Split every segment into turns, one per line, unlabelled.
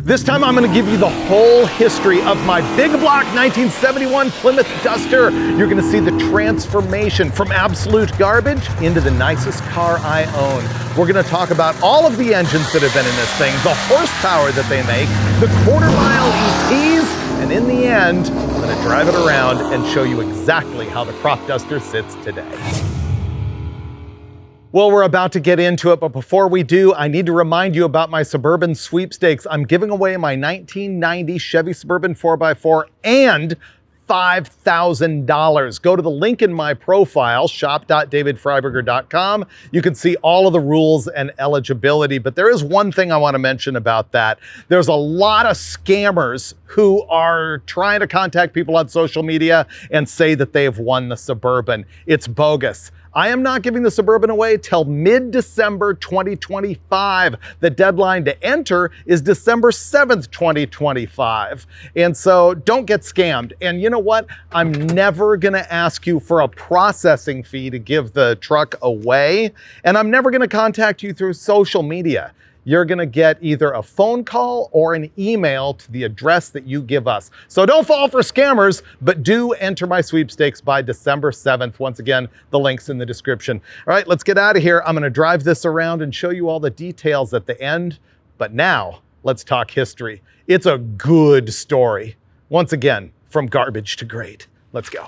This time I'm going to give you the whole history of my big block 1971 Plymouth Duster. You're going to see the transformation from absolute garbage into the nicest car I own. We're going to talk about all of the engines that have been in this thing, the horsepower that they make, the quarter-mile EPs, and in the end, I'm going to drive it around and show you exactly how the crop duster sits today. Well, we're about to get into it, but before we do, I need to remind you about my Suburban sweepstakes. I'm giving away my 1990 Chevy Suburban 4x4 and $5,000. Go to the link in my profile, shop.davidfreiburger.com. You can see all of the rules and eligibility, but there is one thing I want to mention about that. There's a lot of scammers who are trying to contact people on social media and say that they have won the Suburban. It's bogus. I am not giving the Suburban away till mid-December 2025. The deadline to enter is December 7th, 2025. And so don't get scammed. And you know what? I'm never gonna ask you for a processing fee to give the truck away. And I'm never gonna contact you through social media. You're gonna get either a phone call or an email to the address that you give us. So don't fall for scammers, but do enter my sweepstakes by December 7th. Once again, the link's in the description. All right, let's get out of here. I'm gonna drive this around and show you all the details at the end. But now, let's talk history. It's a good story. Once again, from garbage to great. Let's go.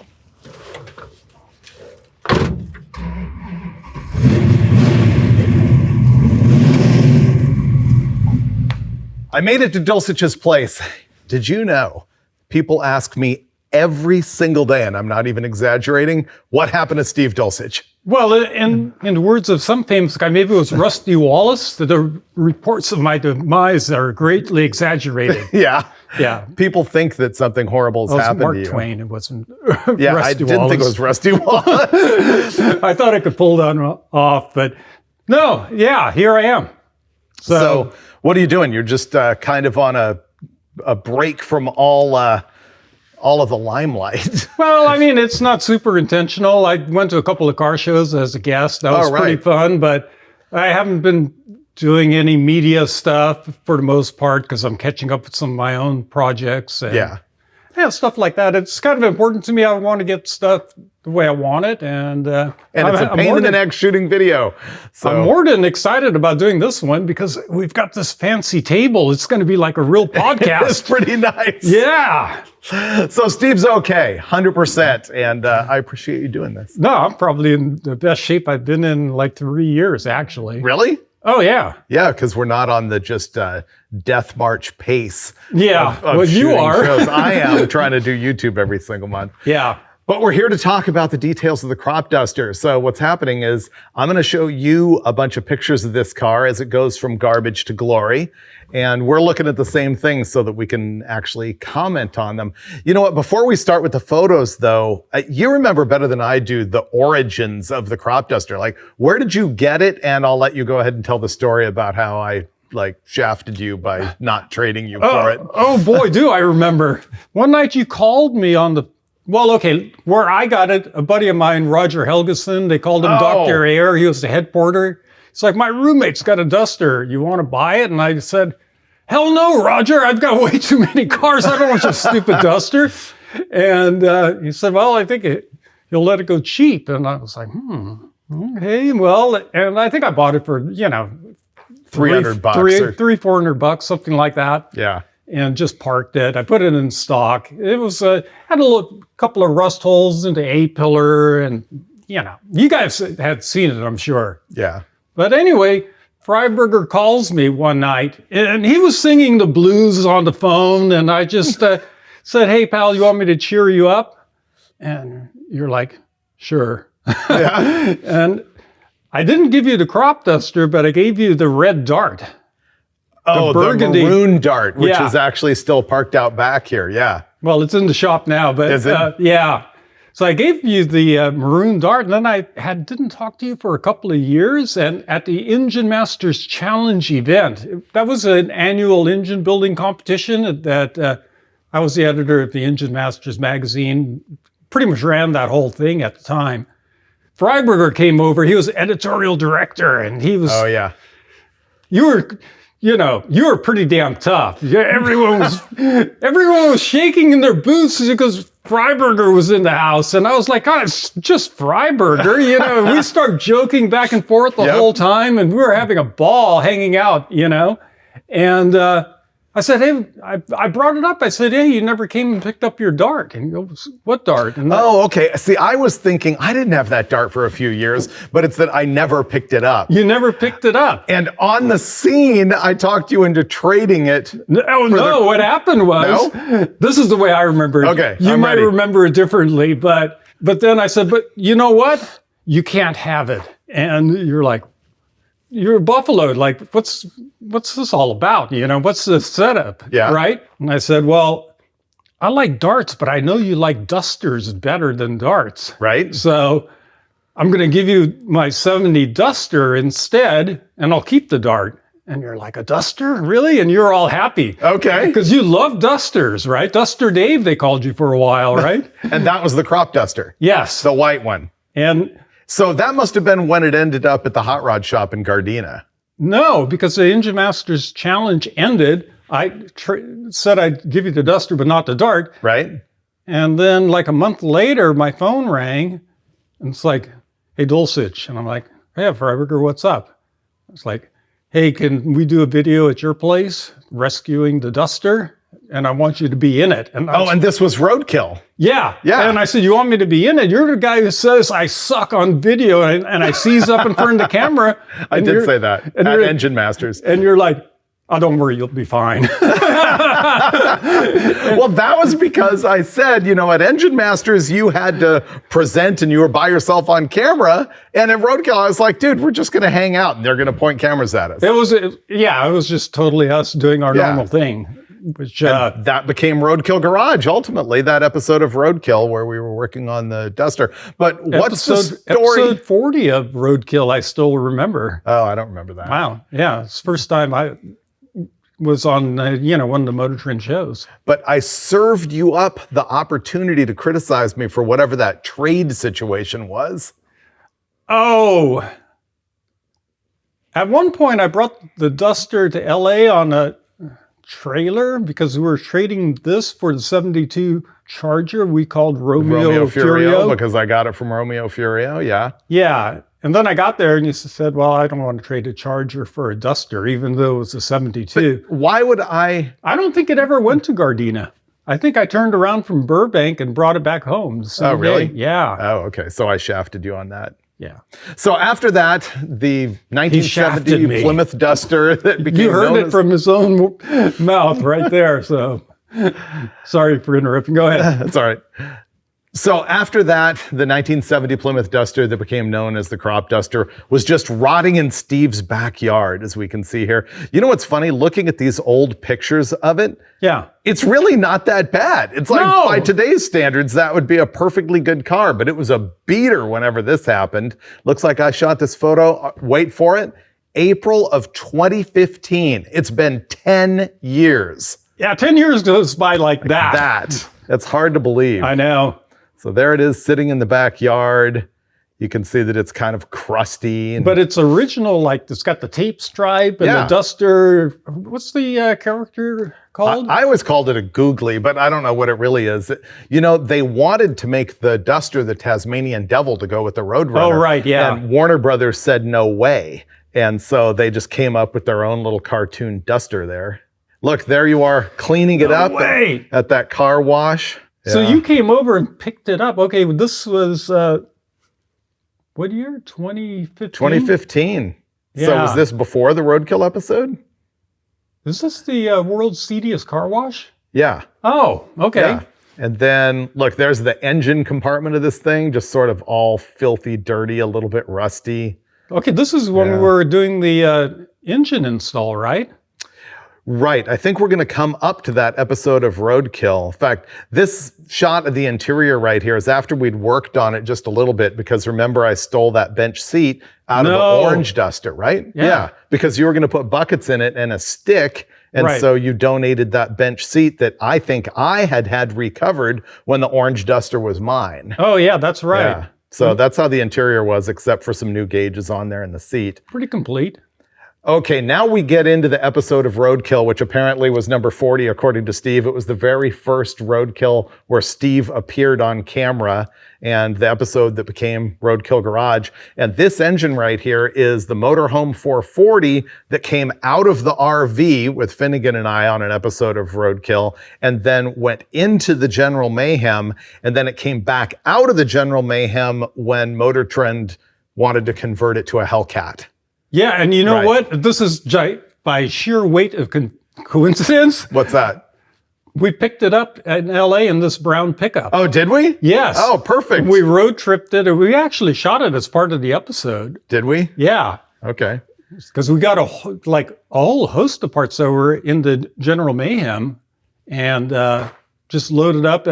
I made it to Dulcich's place. Did you know? People ask me every single day, and I'm not even exaggerating, what happened to Steve Dulcich?
Well, in the words of some famous guy, maybe it was Rusty Wallace, the reports of my demise are greatly exaggerated.
Yeah.
Yeah.
People think that something horrible has happened
Mark
to you.
Twain, it wasn't
Yeah,
Rusty
I didn't
Wallace.
think it was Rusty Wallace.
I thought I could pull that off, but no, yeah, here I am.
So what are you doing? You're just kind of on a break from all of the limelight.
Well, I mean, it's not super intentional. I went to a couple of car shows as a guest. That was pretty fun, but I haven't been doing any media stuff for the most part because I'm catching up with some of my own projects. And, yeah, stuff like that. It's kind of important to me. I want to get stuff the way I want it. And
it's a pain in the neck shooting video. So
I'm more than excited about doing this one because we've got this fancy table. It's going to be like a real podcast.
It's pretty nice.
Yeah.
So Steve's okay, 100%. And I appreciate you doing this.
No, I'm probably in the best shape I've been in like 3 years, actually.
Really?
Oh, yeah.
Yeah, because we're not on the just death march pace.
Yeah,
of
well, you are.
Shows. I am trying to do YouTube every single month.
Yeah.
But we're here to talk about the details of the crop duster. So what's happening is I'm going to show you a bunch of pictures of this car as it goes from garbage to glory. And we're looking at the same things so that we can actually comment on them. You know what? Before we start with the photos, though, you remember better than I do the origins of the crop duster. Like, where did you get it? And I'll let you go ahead and tell the story about how I shafted you by not trading you for it.
Oh boy, do I remember. One night you called me on the, well, okay, where I got it, a buddy of mine, Roger Helgeson, they called him Dr. Air. He was the head porter. It's like, my roommate's got a Duster. You want to buy it? And I said, hell no, Roger. I've got way too many cars. I don't want your stupid Duster. And he said, well, I think he'll let it go cheap. And I was like, okay, well, and I think I bought it for, $300
or
$400, something like that.
Yeah.
And just parked it. I put it in stock. It was had a couple of rust holes into A-pillar, and you guys had seen it, I'm sure.
Yeah.
But anyway, Freiburger calls me one night, and he was singing the blues on the phone, and I just said, "Hey, pal, you want me to cheer you up?" And you're like, "Sure."
Yeah.
And I didn't give you the crop duster, but I gave you the red Dart.
Oh, the maroon Dart, which is actually still parked out back here. Yeah.
Well, it's in the shop now, but
is it?
Yeah. So I gave you the maroon Dart, and then I didn't talk to you for a couple of years. And at the Engine Masters Challenge event, that was an annual engine building competition that I was the editor of the Engine Masters magazine, pretty much ran that whole thing at the time. Freiburger came over. He was editorial director, and he was.
Oh, yeah.
You were you know, you were pretty damn tough. Yeah, everyone was shaking in their boots because Freiburger was in the house. And I was like, oh, it's just Freiburger. You know, we start joking back and forth the whole time, and we were having a ball hanging out, you know. And I said, hey, I brought it up. I said, hey, you never came and picked up your dart. And he goes, what dart? And
oh, okay. See, I was thinking I didn't have that dart for a few years, but it's that I never picked it up.
You never picked it up.
And on the scene, I talked you into trading it.
No, what happened was, this is the way I remember it.
Okay,
you
I'm
might
ready.
remember it differently, but then I said, but you know what? You can't have it. And you're like, you're buffaloed. Like, what's this all about? You know, what's the setup?
Yeah.
Right? And I said, well, I like darts, but I know you like dusters better than darts.
Right.
So I'm going to give you my 70 Duster instead, and I'll keep the dart. And you're like, a Duster? Really? And you're all happy.
Okay.
Because you love Dusters, right? Duster Dave, they called you for a while, right?
And that was the crop duster.
Yes.
The white one.
And
So that must have been when it ended up at the hot rod shop in Gardena.
no, because the Engine Masters Challenge ended. I said I'd give you the Duster, but not the dart.
Right?
And then like a month later, my phone rang, and it's like, hey, Dulcich. And I'm like, hey, Freiburger, what's up? It's like, hey, can we do a video at your place rescuing the Duster? And I want you to be in it. And
And this was Roadkill.
yeah.
Yeah.
And I said, you want me to be in it? You're the guy who says I suck on video, and I seize up in front of the camera.
I did say that at Engine Masters.
And you're like, oh, don't worry, you'll be fine.
Well, that was because I said, you know, at Engine Masters, you had to present and you were by yourself on camera. And at Roadkill, I was like, dude, we're just going to hang out and they're going to point cameras at us.
It was just totally us doing our normal thing. Which
that became Roadkill Garage, ultimately, that episode of Roadkill where we were working on the Duster. But what's the story?
Episode 40 of Roadkill, I still remember.
Oh, I don't remember that.
Wow. Yeah. It's the first time I was on, one of the Motor Trend shows.
But I served you up the opportunity to criticize me for whatever that trade situation was.
Oh. At one point, I brought the Duster to LA on a trailer because we were trading this for the 72 Charger we called Romeo Furio.
Because I got it from Romeo Furio, yeah.
Yeah. And then I got there and you said, well, I don't want to trade a Charger for a Duster, even though it was a 72.
But why would I?
I don't think it ever went to Gardena. I think I turned around from Burbank and brought it back home.
Oh, really?
Day. Yeah.
Oh, okay. So I shafted you on that.
Yeah.
So after that, the 1970 Plymouth Duster that became
You heard
known
it
as...
from his own mouth right there. So sorry for interrupting. Go ahead.
That's all right. So after that, the 1970 Plymouth Duster that became known as the crop duster was just rotting in Steve's backyard, as we can see here. You know what's funny? Looking at these old pictures of it,
yeah,
it's really not that bad. It's like, by today's standards, that would be a perfectly good car, but it was a beater whenever this happened. Looks like I shot this photo, wait for it, April of 2015. It's been 10 years.
Yeah, 10 years goes by like that.
That's hard to believe.
I know.
So there it is sitting in the backyard. You can see that it's kind of crusty.
But it's original, like it's got the tape stripe and the Duster. What's the character called?
I always called it a googly, but I don't know what it really is. You know, they wanted to make the Duster the Tasmanian Devil to go with the Roadrunner.
Oh, right, yeah.
And Warner Brothers said no way. And so they just came up with their own little cartoon Duster there. Look, there you are cleaning it up at that car wash.
So you came over and picked it up. Okay, this was, what year? 2015?
2015.
Yeah.
So was this before the Roadkill episode?
Is this the world's seediest car wash?
Yeah.
Oh, okay.
Yeah. And then, look, there's the engine compartment of this thing, just sort of all filthy, dirty, a little bit rusty.
Okay, this is when we were doing the engine install, right?
Right. I think we're going to come up to that episode of Roadkill. In fact, this shot of the interior right here is after we'd worked on it just a little bit, because remember I stole that bench seat out of the orange Duster, right? Yeah. Because you were going to put buckets in it and a stick. And so you donated that bench seat that I think I had recovered when the orange Duster was mine.
Oh, yeah, that's right.
Yeah. So that's how the interior was, except for some new gauges on there in the seat.
Pretty complete.
Okay, now we get into the episode of Roadkill, which apparently was number 40, according to Steve. It was the very first Roadkill where Steve appeared on camera, and the episode that became Roadkill Garage. And this engine right here is the Motorhome 440 that came out of the RV with Finnegan and I on an episode of Roadkill, and then went into the General Mayhem, and then it came back out of the General Mayhem when Motor Trend wanted to convert it to a Hellcat.
Yeah, and you know what? This is by sheer weight of coincidence.
What's that?
We picked it up in LA in this brown pickup.
Oh, did we?
Yes.
Oh, perfect.
We road tripped it, and we actually shot it as part of the episode.
Did we?
Yeah.
Okay.
Because we got a whole host of parts that were in the General Mayhem, and just loaded up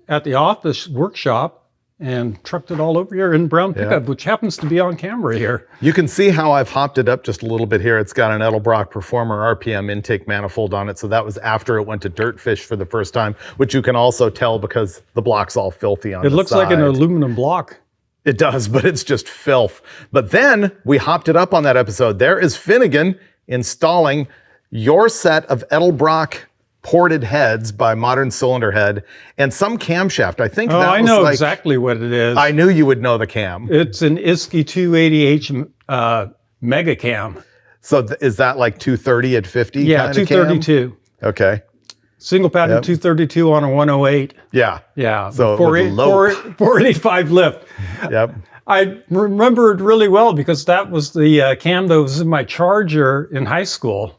at the office workshop and trucked it all over here in brown pickup, which happens to be on camera here.
You can see how I've hopped it up just a little bit here. It's got an Edelbrock Performer RPM intake manifold on it. So that was after it went to Dirtfish for the first time, which you can also tell because the block's all filthy on the side.
It looks like an aluminum block.
It does, but it's just filth. But then we hopped it up on that episode. There is Finnegan installing your set of Edelbrock ported heads by Modern Cylinder Head and some camshaft. I think
I know exactly what it is.
I knew you would know the cam.
It's an Isky 280H Mega Cam.
So is that like 230 at 50?
Yeah, 232.
Okay.
Single pattern 232 on a 108.
Yeah.
Yeah.
So
485 lift.
Yep.
I remember it really well because that was the cam that was in my Charger in high school.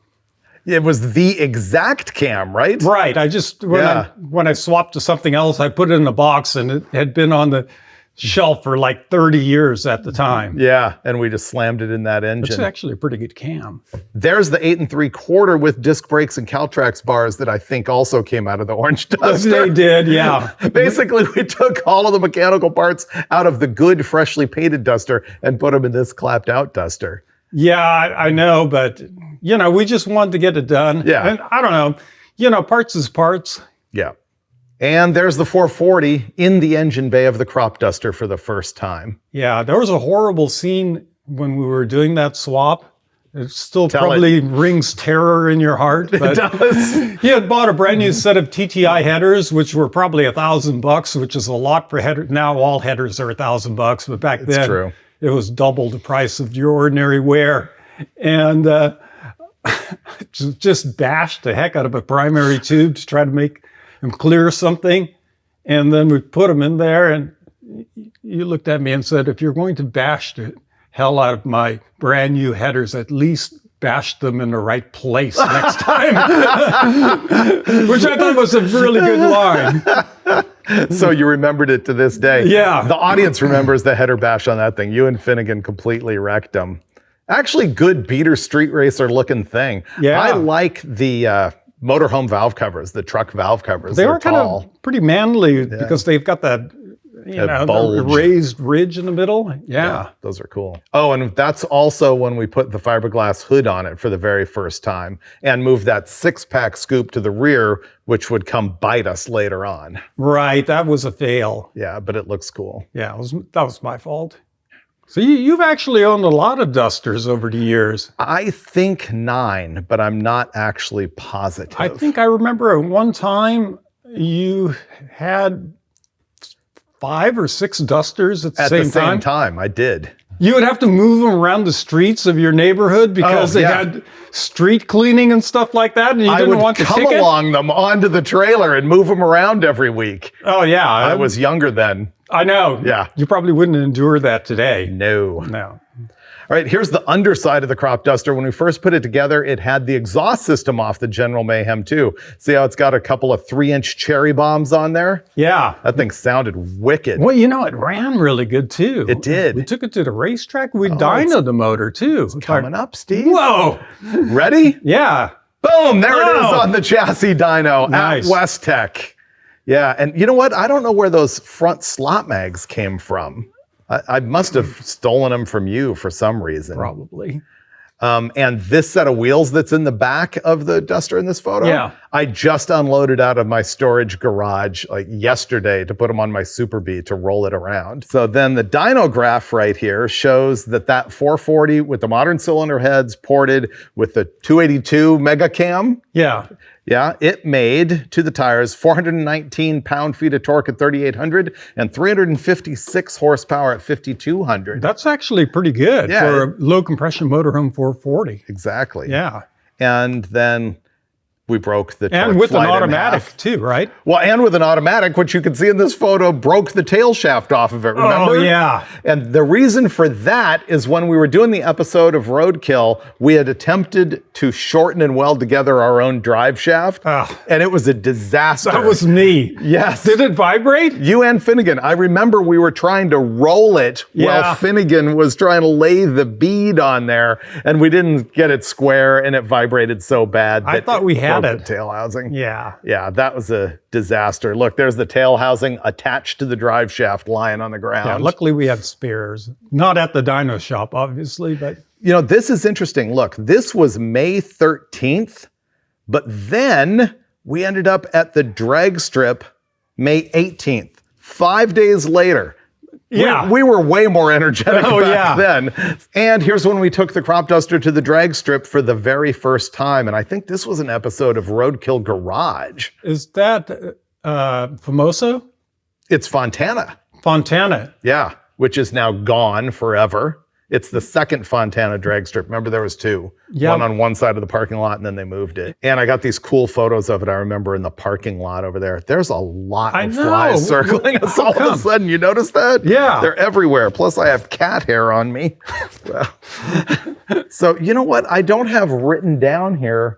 It was the exact cam, right?
Right. I just, when I swapped to something else, I put it in a box, and it had been on the shelf for like 30 years at the time.
Yeah, and we just slammed it in that engine.
It's actually a pretty good cam.
There's the 8 3/4 with disc brakes and Caltrax bars that I think also came out of the Orange Duster.
They did, yeah.
Basically, we took all of the mechanical parts out of the good, freshly painted Duster and put them in this clapped out Duster.
Yeah, I know, but, we just wanted to get it done.
Yeah.
And I don't know, parts is parts.
Yeah. And there's the 440 in the engine bay of the crop duster for the first time.
Yeah, there was a horrible scene when we were doing that swap. It still probably rings terror in your heart. But
it does.
He had bought a brand new set of TTI headers, which were probably $1,000, which is a lot for headers. Now all headers are $1,000, but back then
true.
It was double the price of your ordinary wear. And just bashed the heck out of a primary tube to try to make him clear something. And then we put him in there, and you looked at me and said, if you're going to bash the hell out of my brand new headers, at least bash them in the right place next time. Which I thought was a really good line.
So you remembered it to this day.
Yeah.
The audience remembers the header bash on that thing. You and Finnegan completely wrecked them. Actually, good beater street racer looking thing.
Yeah.
I like the motorhome valve covers, the truck valve covers.
They are kind of pretty manly because they've got that, the raised ridge in the middle. Yeah.
Those are cool. Oh, and that's also when we put the fiberglass hood on it for the very first time and moved that 6-pack scoop to the rear, which would come bite us later on.
Right. That was a fail.
Yeah, but it looks cool.
Yeah, that was my fault. So you've actually owned a lot of Dusters over the years.
I think 9, but I'm not actually positive.
I think I remember at one time you had 5 or 6 Dusters at the same time.
At the same time, I did.
You would have to move them around the streets of your neighborhood because they had street cleaning and stuff like that, and you didn't want to
come along them onto the trailer and move them around every week.
Oh, yeah.
I was younger then.
I know.
Yeah.
You probably wouldn't endure that today.
No.
All
right, here's the underside of the crop duster. When we first put it together, it had the exhaust system off the General Mayhem too. See how it's got a couple of 3-inch cherry bombs on there?
Yeah.
That thing sounded wicked.
Well, it ran really good too.
It did.
We took it to the racetrack. We dynoed the motor too.
It's coming up, Steve.
Whoa.
Ready?
Yeah.
Boom, there it is on the chassis dyno
Nice.
at West Tech. Yeah, and you know what? I don't know where those front slot mags came from. I must have stolen them from you for some reason.
Probably.
And this set of wheels that's in the back of the Duster in this photo,
Yeah.
I just unloaded out of my storage garage like yesterday to put them on my Super Bee to roll it around. So then the dyno graph right here shows that 440 with the modern cylinder heads ported with the 282 mega cam.
Yeah.
Yeah, it made to the tires 419 pound-feet of torque at 3,800 and 356 horsepower at 5,200.
That's actually pretty good
Yeah.
for a low compression motorhome 440.
Exactly.
Yeah.
And then we broke the torque
And with an
flight in
automatic
half.
too, right?
Well, and with an automatic, which you can see in this photo, broke the tail shaft off of it, remember?
Oh, yeah.
And the reason for that is when we were doing the episode of Roadkill, we had attempted to shorten and weld together our own drive shaft, and it was a disaster.
That was me.
Yes.
Did it vibrate?
You and Finnegan. I remember we were trying to roll it while
Yeah.
Finnegan was trying to lay the bead on there, and we didn't get it square, and it vibrated so bad
I
that
thought we had
broke
it.
the tail housing.
Yeah.
Yeah, that was a disaster. Look, there's the tail housing attached to the drive shaft lying on the ground.
Yeah, luckily we had spares. Not at the dyno shop, obviously, but
You know, this is interesting. Look, this was May 13th, but then we ended up at the drag strip May 18th, 5 days later.
yeah.
We were way more energetic
Oh,
back
yeah.
then. And here's when we took the crop duster to the drag strip for the very first time. And I think this was an episode of Roadkill Garage.
Is that Famoso?
It's Fontana.
Fontana.
Yeah, which is now gone forever. It's the second Fontana drag strip. Remember, there was two.
Yeah.
One on one side of the parking lot, and then they moved it. And I got these cool photos of it, I remember, in the parking lot over there. There's a lot
I
of
know.
flies circling us
How
all of
come?
a sudden. You notice that?
Yeah.
They're everywhere. Plus, I have cat hair on me. Well, so, you know what? I don't have written down here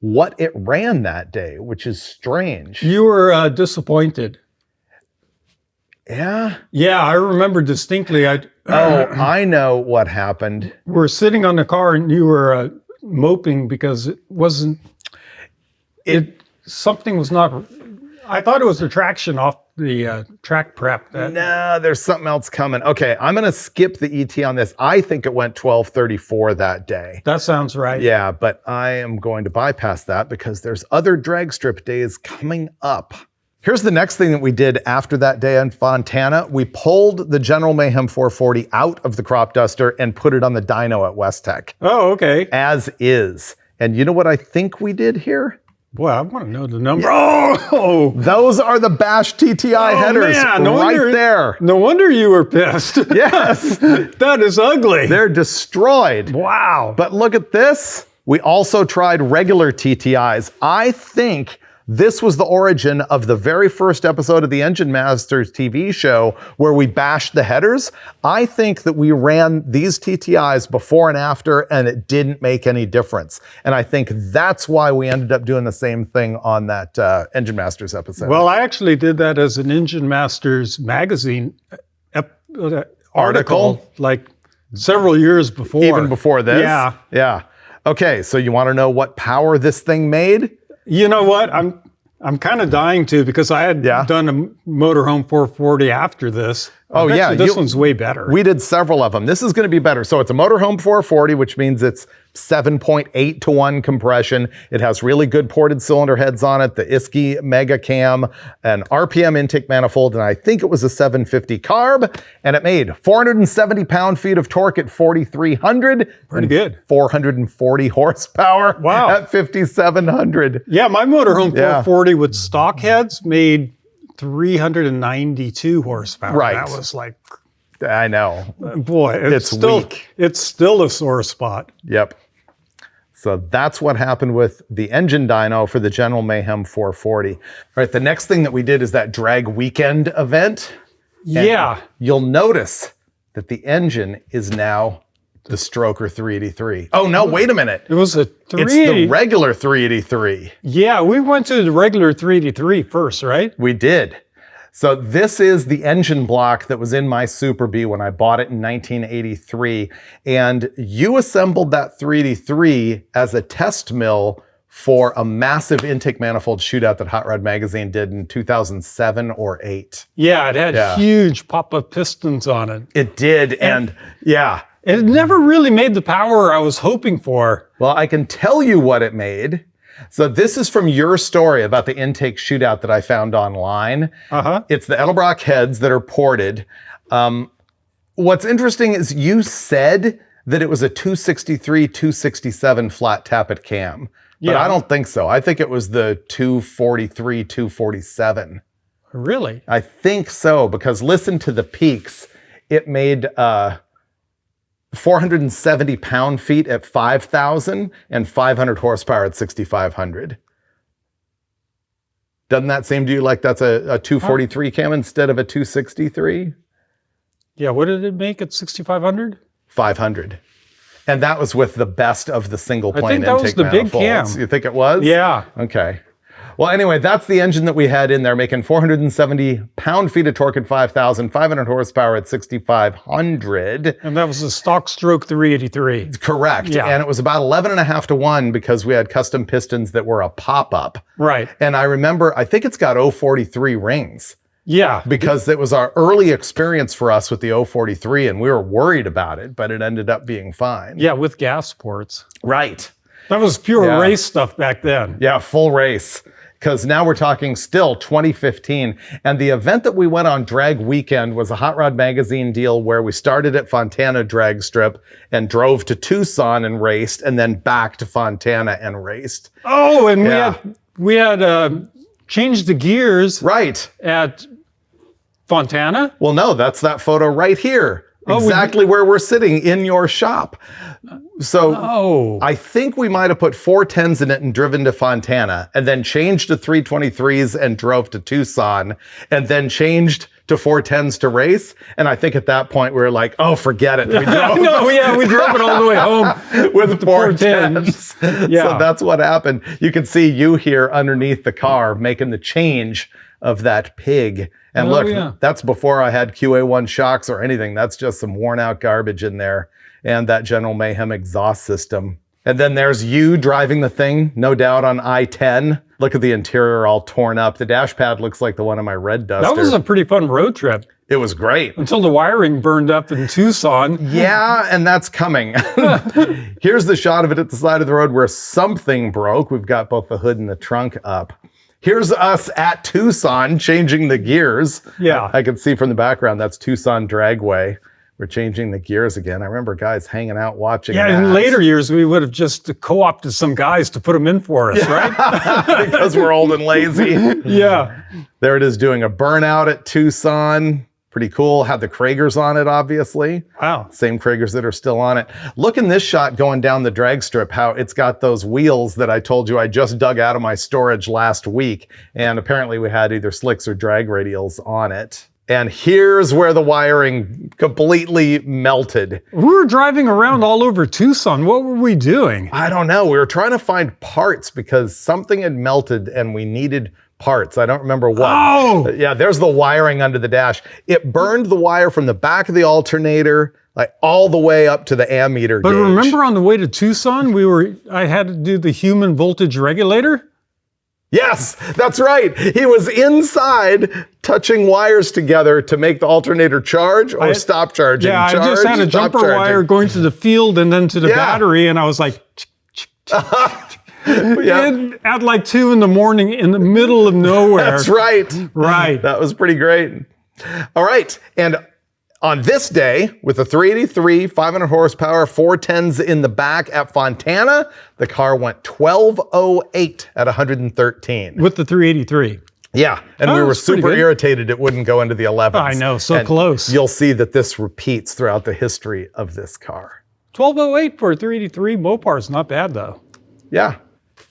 what it ran that day, which is strange.
You were disappointed.
Yeah?
Yeah, I remember distinctly.
I know what happened.
We're sitting on the car and you were moping because it wasn't. Something was not. I thought it was the traction off the track prep.
No, there's something else coming. Okay, I'm going to skip the ET on this. I think it went 12:34 that day.
That sounds right.
Yeah, but I am going to bypass that because there's other drag strip days coming up. Here's the next thing that we did after that day in Fontana. We pulled the General Mayhem 440 out of the crop duster and put it on the dyno at West Tech.
Oh, okay.
As is. And you know what I think we did here?
Boy, I want to know the number. Oh,
Those are the Bash TTI headers
man,
right there.
No wonder you were pissed.
Yes.
That is ugly.
They're destroyed.
Wow.
But look at this. We also tried regular TTIs. I think this was the origin of the very first episode of the Engine Masters TV show where we bashed the headers. I think that we ran these TTIs before and after, and it didn't make any difference. And I think that's why we ended up doing the same thing on that Engine Masters episode.
Well, I actually did that as an Engine Masters magazine article, like several years before.
even before this?
Yeah.
Yeah. Okay, so you want to know what power this thing made?
You know what? I'm kind of dying to because I had done a motorhome 440 after this.
Oh, yeah.
This one's way better.
We did several of them. This is going to be better. So it's a motorhome 440, which means it's 7.8 to 1 compression. It has really good ported cylinder heads on it, the Isky Mega Cam, an RPM intake manifold, and I think it was a 750 carb. And it made 470 pound-feet of torque at 4,300.
Pretty good.
440 horsepower
Wow.
at 5,700.
Yeah, my motorhome 440 with stock heads made 392 horsepower.
Right.
That was like,
I know.
boy,
It's
still
weak.
It's still a sore spot.
Yep. So that's what happened with the engine dyno for the General Mayhem 440. All right, the next thing that we did is that drag weekend event. And
Yeah.
you'll notice that the engine is now the Stroker 383. Oh, no, wait a minute.
It was a
It's the
380.
regular 383.
Yeah, we went to the regular 383 first, right?
We did. So this is the engine block that was in my Super Bee when I bought it in 1983. And you assembled that 383 as a test mill for a massive intake manifold shootout that Hot Rod Magazine did in 2007 or 8.
Yeah, it had
Yeah.
huge pop-up pistons on it.
It did, and yeah.
It never really made the power I was hoping for.
Well, I can tell you what it made. So this is from your story about the intake shootout that I found online. It's the Edelbrock heads that are ported. What's interesting is you said that it was a 263, 267 flat tappet cam. But I don't think so. I think it was the 243, 247.
Really?
I think so, because listen to the peaks. It made 470 pound-feet at 5,000 and 500 horsepower at 6,500. Doesn't that seem to you like that's a 243 cam instead of a 263?
Yeah, what did it make at 6,500?
500. And that was with the best of the single plane intake
I think that was the big
manifolds.
cam.
You think it was?
Yeah.
Okay. Well, anyway, that's the engine that we had in there, making 470 pound-feet of torque at 5,000, 500 horsepower at 6,500.
And that was a stock stroke 383.
Correct.
Yeah.
And it was about 11.5 to 1 because we had custom pistons that were a pop-up.
Right.
And I remember, I think it's got 043 rings.
Yeah.
Because it was our early experience for us with the 043, and we were worried about it, but it ended up being fine.
Yeah, with gas ports.
Right.
That was pure race stuff back then.
Yeah, full race. Because now we're talking still 2015. And the event that we went on Drag Weekend was a Hot Rod Magazine deal where we started at Fontana Drag Strip and drove to Tucson and raced, and then back to Fontana and raced.
Oh, and we had changed the gears
right
at Fontana?
Well, no, that's that photo right here. Exactly where we're sitting in your shop. So I think we might have put 410s in it and driven to Fontana, and then changed to 323s and drove to Tucson, and then changed to 410s to race. And I think at that point we were like, oh, forget it. We drove,
we drove it all the way home
with the 410s.
Yeah.
So that's what happened. You can see you here underneath the car making the change of that pig. And look, that's before I had QA1 shocks or anything. That's just some worn out garbage in there. And that General Mayhem exhaust system. And then there's you driving the thing, no doubt on I-10. Look at the interior all torn up. The dash pad looks like the one on my red Duster.
That was a pretty fun road trip.
It was great.
Until the wiring burned up in Tucson.
Yeah, and that's coming. Here's the shot of it at the side of the road where something broke. We've got both the hood and the trunk up. Here's us at Tucson changing the gears.
Yeah.
I can see from the background, that's Tucson Dragway. We're changing the gears again. I remember guys hanging out watching that.
In later years, we would have just co-opted some guys to put them in for us, right?
Because we're old and lazy.
Yeah.
There it is doing a burnout at Tucson. Pretty cool. Had the Kragers on it, obviously.
Wow.
Same Kragers that are still on it. Look in this shot going down the drag strip, how it's got those wheels that I told you I just dug out of my storage last week. And apparently we had either slicks or drag radials on it. And here's where the wiring completely melted.
We were driving around all over Tucson. What were we doing?
I don't know. We were trying to find parts because something had melted and we needed parts. I don't remember what.
Oh!
Yeah, there's the wiring under the dash. It burned the wire from the back of the alternator, like all the way up to the ammeter gauge.
But remember on the way to Tucson, I had to do the human voltage regulator?
Yes, that's right. He was inside touching wires together to make the alternator charge or stop charging.
Yeah,
charge,
I just had a jumper wire going to the field and then to the battery, and I was like, at like 2 in the morning in the middle of nowhere.
That's right.
Right.
That was pretty great. All right. And on this day, with the 383, 500 horsepower, 410s in the back at Fontana, the car went 1208 at 113.
With the 383.
Yeah, and we were super irritated it wouldn't go into the 11s.
I know, so close.
You'll see that this repeats throughout the history of this car.
1208 for a 383 Mopar is not bad, though.
Yeah.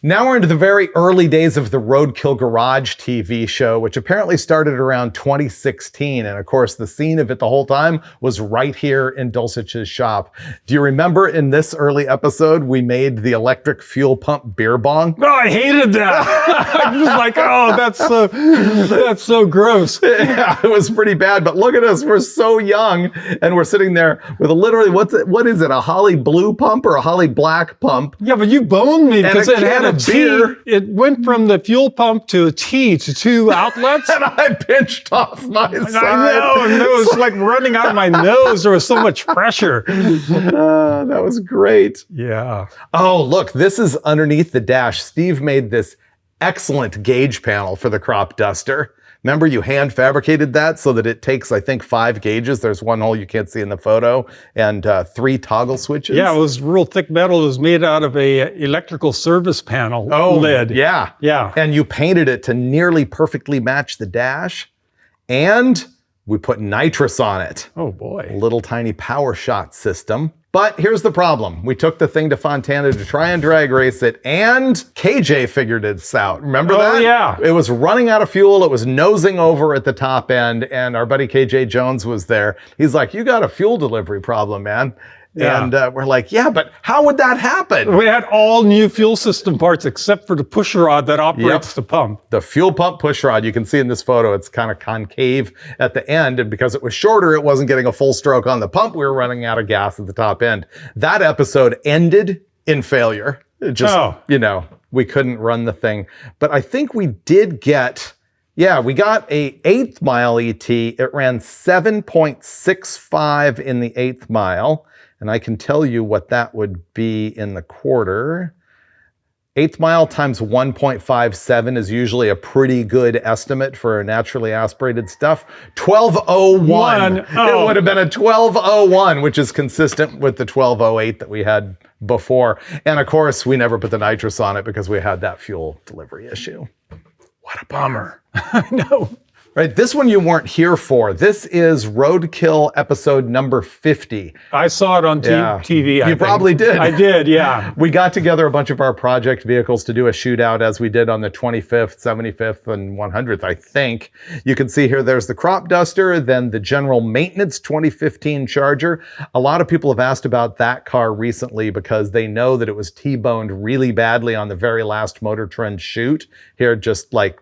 Now we're into the very early days of the Roadkill Garage TV show, which apparently started around 2016. And of course, the scene of it the whole time was right here in Dulcich's shop. Do you remember in this early episode, we made the electric fuel pump beer bong?
Oh, I hated that. I was like, oh, that's so gross.
Yeah, it was pretty bad. But look at us. We're so young. And we're sitting there with a literally, what is it? A Holly blue pump or a Holly black pump?
Yeah, but you boned me because it had a T. It went from the fuel pump to a T to 2 outlets.
And I pinched off my side.
I know, and it was like running out of my nose. There was so much pressure.
That was great.
Yeah.
Oh, look, this is underneath the dash. Steve made this excellent gauge panel for the crop duster. Remember, you hand fabricated that so that it takes, I think, 5 gauges. There's one hole you can't see in the photo, and 3 toggle switches.
Yeah, it was real thick metal. It was made out of a electrical service panel lid.
Yeah.
Yeah.
And you painted it to nearly perfectly match the dash, and we put nitrous on it.
Oh, boy.
A little tiny power shot system. But here's the problem. We took the thing to Fontana to try and drag race it, and KJ figured this out. Remember that?
Oh, yeah.
It was running out of fuel. It was nosing over at the top end, and our buddy KJ Jones was there. He's like, you got a fuel delivery problem, man.
Yeah.
And we're like, yeah, but how would that happen?
We had all new fuel system parts except for the push rod that operates the pump.
The fuel pump push rod, you can see in this photo, it's kind of concave at the end. And because it was shorter, it wasn't getting a full stroke on the pump. We were running out of gas at the top end. That episode ended in failure. It just, you know, we couldn't run the thing. But I think we did get, we got a 1/8 mile ET. It ran 7.65 in the 1/8 mile. And I can tell you what that would be in the quarter. 1/8 mile times 1.57 is usually a pretty good estimate for naturally aspirated stuff. 1201. It would have been a 1201, which is consistent with the 1208 that we had before. And of course, we never put the nitrous on it because we had that fuel delivery issue. What a bummer.
I know.
Right, this one you weren't here for. This is Roadkill episode number 50.
I saw it on TV.
You probably did.
I did, yeah.
We got together a bunch of our project vehicles to do a shootout as we did on the 25th, 75th, and 100th, I think. You can see here there's the crop duster, then the general maintenance 2015 Charger. A lot of people have asked about that car recently because they know that it was T-boned really badly on the very last Motor Trend shoot here just like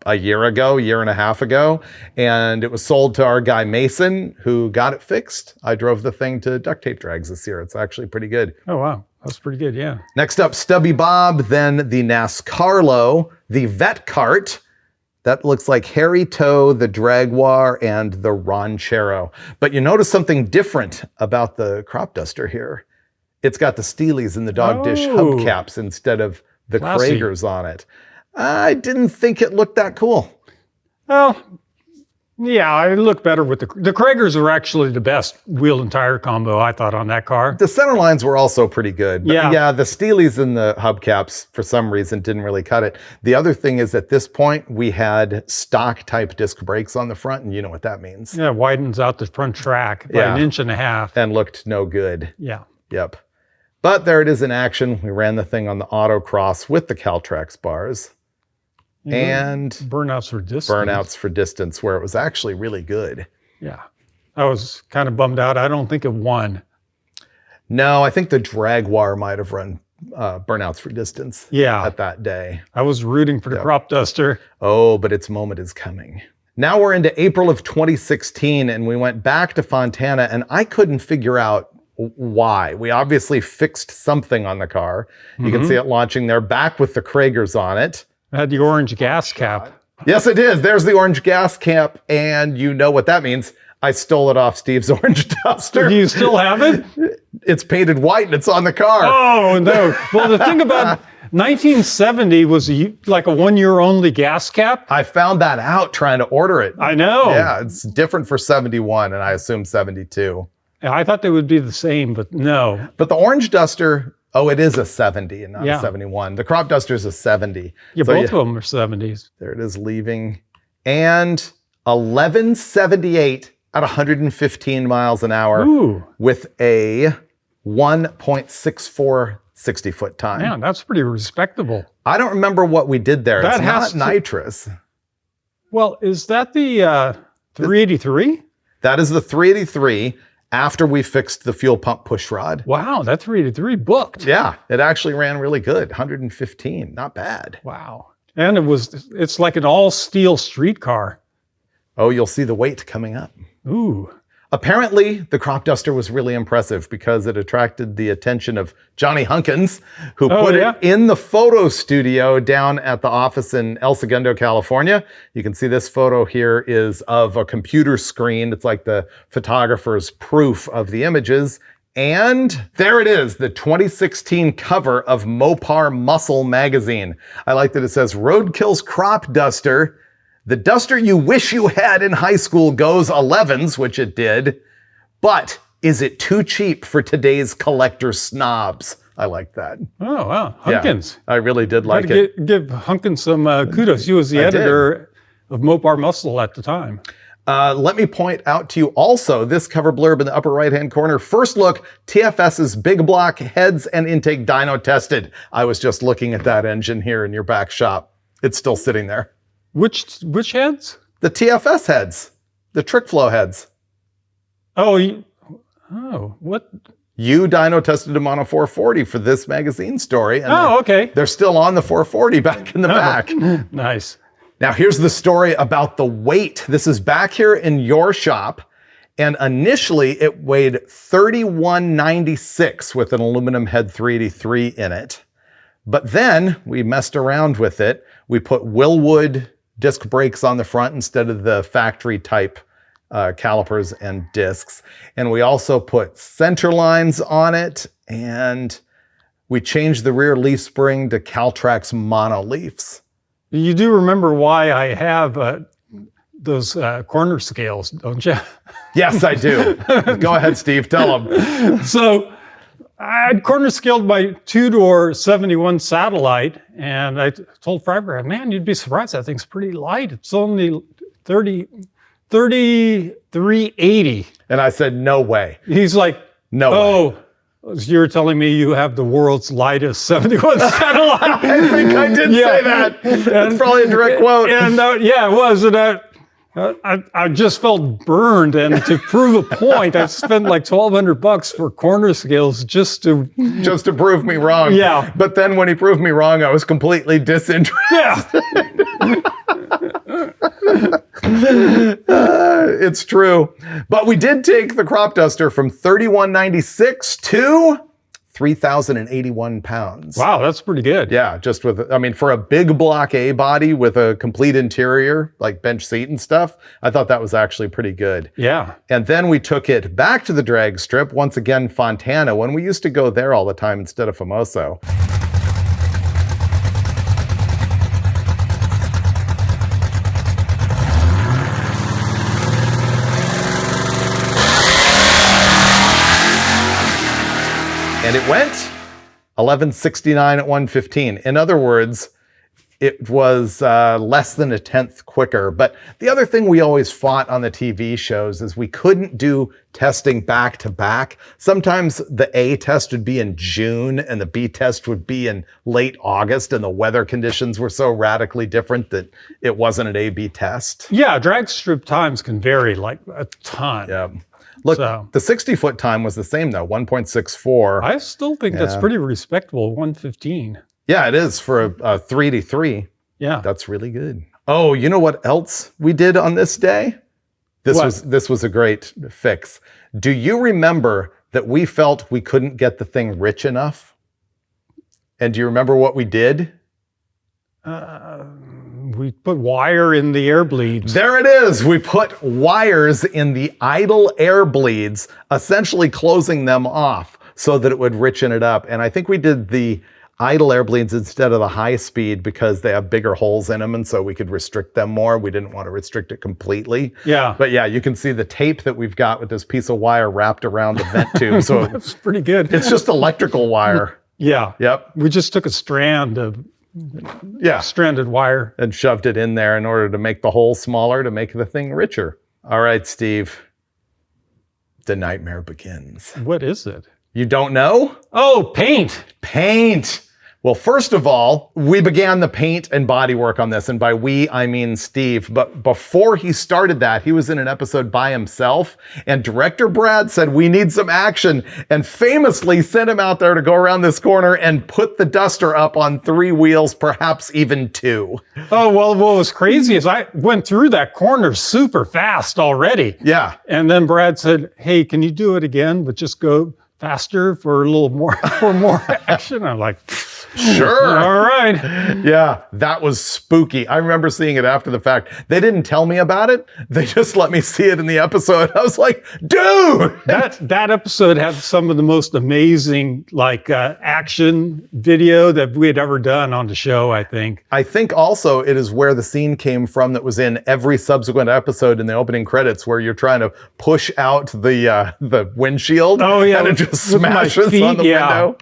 a year and a half ago, and it was sold to our guy Mason, who got it fixed. I drove the thing to duct tape drags this year. It's actually pretty good.
Oh, wow. That's pretty good, yeah.
Next up, Stubby Bob, then the NASCARlo, the Vet Cart. That looks like Harry Toe, the Draguar, and the Ranchero. But you notice something different about the crop duster here. It's got the Steelies and the dog dish hubcaps instead of the Kragers on it. I didn't think it looked that cool.
Well, yeah, it looked better with the Kragers were actually the best wheel and tire combo, I thought, on that car.
The center lines were also pretty good. But
yeah,
the Steelies and the hubcaps, for some reason, didn't really cut it. The other thing is, at this point, we had stock type disc brakes on the front, and you know what that means.
Yeah, it widens out the front track by 1.5 inches.
And looked no good.
Yeah.
Yep. But there it is in action. We ran the thing on the autocross with the Caltrax bars. And
burnouts for distance.
Burnouts for distance, where it was actually really good.
Yeah. I was kind of bummed out. I don't think it won.
No, I think the Draguar might have run burnouts for distance at that day.
I was rooting for the crop duster.
Oh, but its moment is coming. Now we're into April of 2016, and we went back to Fontana, and I couldn't figure out why. We obviously fixed something on the car. You can see it launching there, back with the Kragers on it.
It had the orange gas cap.
Yes, it is. There's the orange gas cap, and you know what that means. I stole it off Steve's orange duster.
Do you still have it?
It's painted white, and it's on the car.
Oh, no. Well, the thing about 1970 was like a 1-year only gas cap.
I found that out trying to order it.
I know.
Yeah, it's different for 71, and I assume 72.
I thought they would be the same, but no.
But the orange duster... Oh, it is a 70 and not a 71. The crop duster is a 70.
Yeah, so both of them are 70s.
There it is leaving. And 1178 at 115 miles an hour with a 1.64 60-foot time.
Man, that's pretty respectable.
I don't remember what we did there. It's not nitrous.
Well, is that the 383?
That is the 383. After we fixed the fuel pump push rod.
Wow, that 383 booked.
Yeah, it actually ran really good. 115, not bad.
Wow. And it's like an all steel street car.
Oh, you'll see the weight coming up.
Ooh.
Apparently, the crop duster was really impressive because it attracted the attention of Johnny Hunkins, who put it in the photo studio down at the office in El Segundo, California. You can see this photo here is of a computer screen. It's like the photographer's proof of the images. And there it is, the 2016 cover of Mopar Muscle magazine. I like that it says, Roadkill's crop duster. The duster you wish you had in high school goes 11s, which it did, but is it too cheap for today's collector snobs? I like that.
Oh, wow. Hunkins.
Yeah, I really did like it.
Give Hunkins some kudos. He was the editor of Mopar Muscle at the time.
Let me point out to you also this cover blurb in the upper right-hand corner. First look, TFS's big block heads and intake dyno tested. I was just looking at that engine here in your back shop. It's still sitting there.
Which heads?
The TFS heads, the trick flow heads.
Oh, what?
You dyno tested them on a 440 for this magazine story. And
okay.
They're still on the 440 back in the back.
Nice.
Now here's the story about the weight. This is back here in your shop. And initially it weighed 3196 with an aluminum head 383 in it. But then we messed around with it. We put Willwood disc brakes on the front instead of the factory type calipers and discs. And we also put center lines on it, and we changed the rear leaf spring to Caltrax mono leafs.
You do remember why I have those corner scales, don't you?
Yes, I do. Go ahead, Steve, tell them.
So I'd corner scaled my two-door 71 Satellite, and I told Freiburger, man, you'd be surprised. That thing's pretty light. It's only 3380.
And I said, no way.
He's like,
no way.
You're telling me you have the world's lightest 71 Satellite?
I think I did say that. That's probably a direct quote.
And yeah, it was. And I just felt burned, and to prove a point, I spent like $1,200 for corner scales just to
prove me wrong.
Yeah.
But then when he proved me wrong, I was completely disinterested.
Yeah.
It's true. But we did take the crop duster from 3196 to 3,081 pounds.
Wow, that's pretty good.
Yeah, just with, I mean, for a big block A body with a complete interior, like bench seat and stuff, I thought that was actually pretty good.
Yeah.
And then we took it back to the drag strip, once again, Fontana, when we used to go there all the time instead of Famoso. And it went 1169 at 115. In other words, it was less than a tenth quicker. But the other thing we always fought on the TV shows is we couldn't do testing back to back. Sometimes the A test would be in June and the B test would be in late August, and the weather conditions were so radically different that it wasn't an A-B test.
Yeah, drag strip times can vary like a ton.
Yeah. Look, the 60-foot time was the same, though, 1.64.
I still think that's pretty respectable, 115.
Yeah, it is for a 383.
Yeah.
That's really good. Oh, you know what else we did on this day? This was a great fix. Do you remember that we felt we couldn't get the thing rich enough? And do you remember what we did?
We put wire in the air bleeds.
There it is. We put wires in the idle air bleeds, essentially closing them off so that it would richen it up. And I think we did the idle air bleeds instead of the high speed because they have bigger holes in them, and so we could restrict them more. We didn't want to restrict it completely.
Yeah.
But yeah, you can see the tape that we've got with this piece of wire wrapped around the vent tube. So
that's pretty good.
It's just electrical wire.
Yeah.
Yep.
We just took a strand of stranded wire
and shoved it in there in order to make the hole smaller to make the thing richer. All right, Steve. The nightmare begins.
What is it?
You don't know?
Oh, paint.
Paint. Well, first of all, we began the paint and body work on this, and by we, I mean Steve. But before he started that, he was in an episode by himself, and director Brad said, we need some action, and famously sent him out there to go around this corner and put the Duster up on 3 wheels, perhaps even 2.
Oh, well, what was crazy is I went through that corner super fast already.
Yeah.
And then Brad said, hey, can you do it again, but just go faster for a little more, for more action? I'm like,
sure.
All right.
Yeah, that was spooky. I remember seeing it after the fact. They didn't tell me about it. They just let me see it in the episode. I was like, dude!
That episode had some of the most amazing action video that we had ever done on the show, I think.
I think also it is where the scene came from that was in every subsequent episode in the opening credits, where you're trying to push out the windshield.
Oh, yeah.
And it just smashes on the window.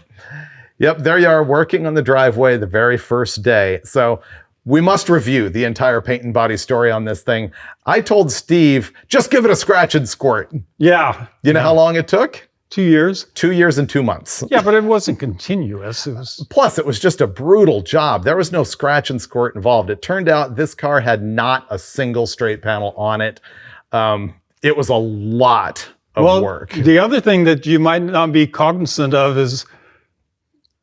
Yep, there you are working on the driveway the very first day. So we must review the entire paint and body story on this thing. I told Steve, just give it a scratch and squirt.
Yeah.
You know how long it took?
2 years.
2 years and 2 months.
Yeah, but it wasn't continuous. It was.
Plus, it was just a brutal job. There was no scratch and squirt involved. It turned out this car had not a single straight panel on it. It was a lot of work.
The other thing that you might not be cognizant of is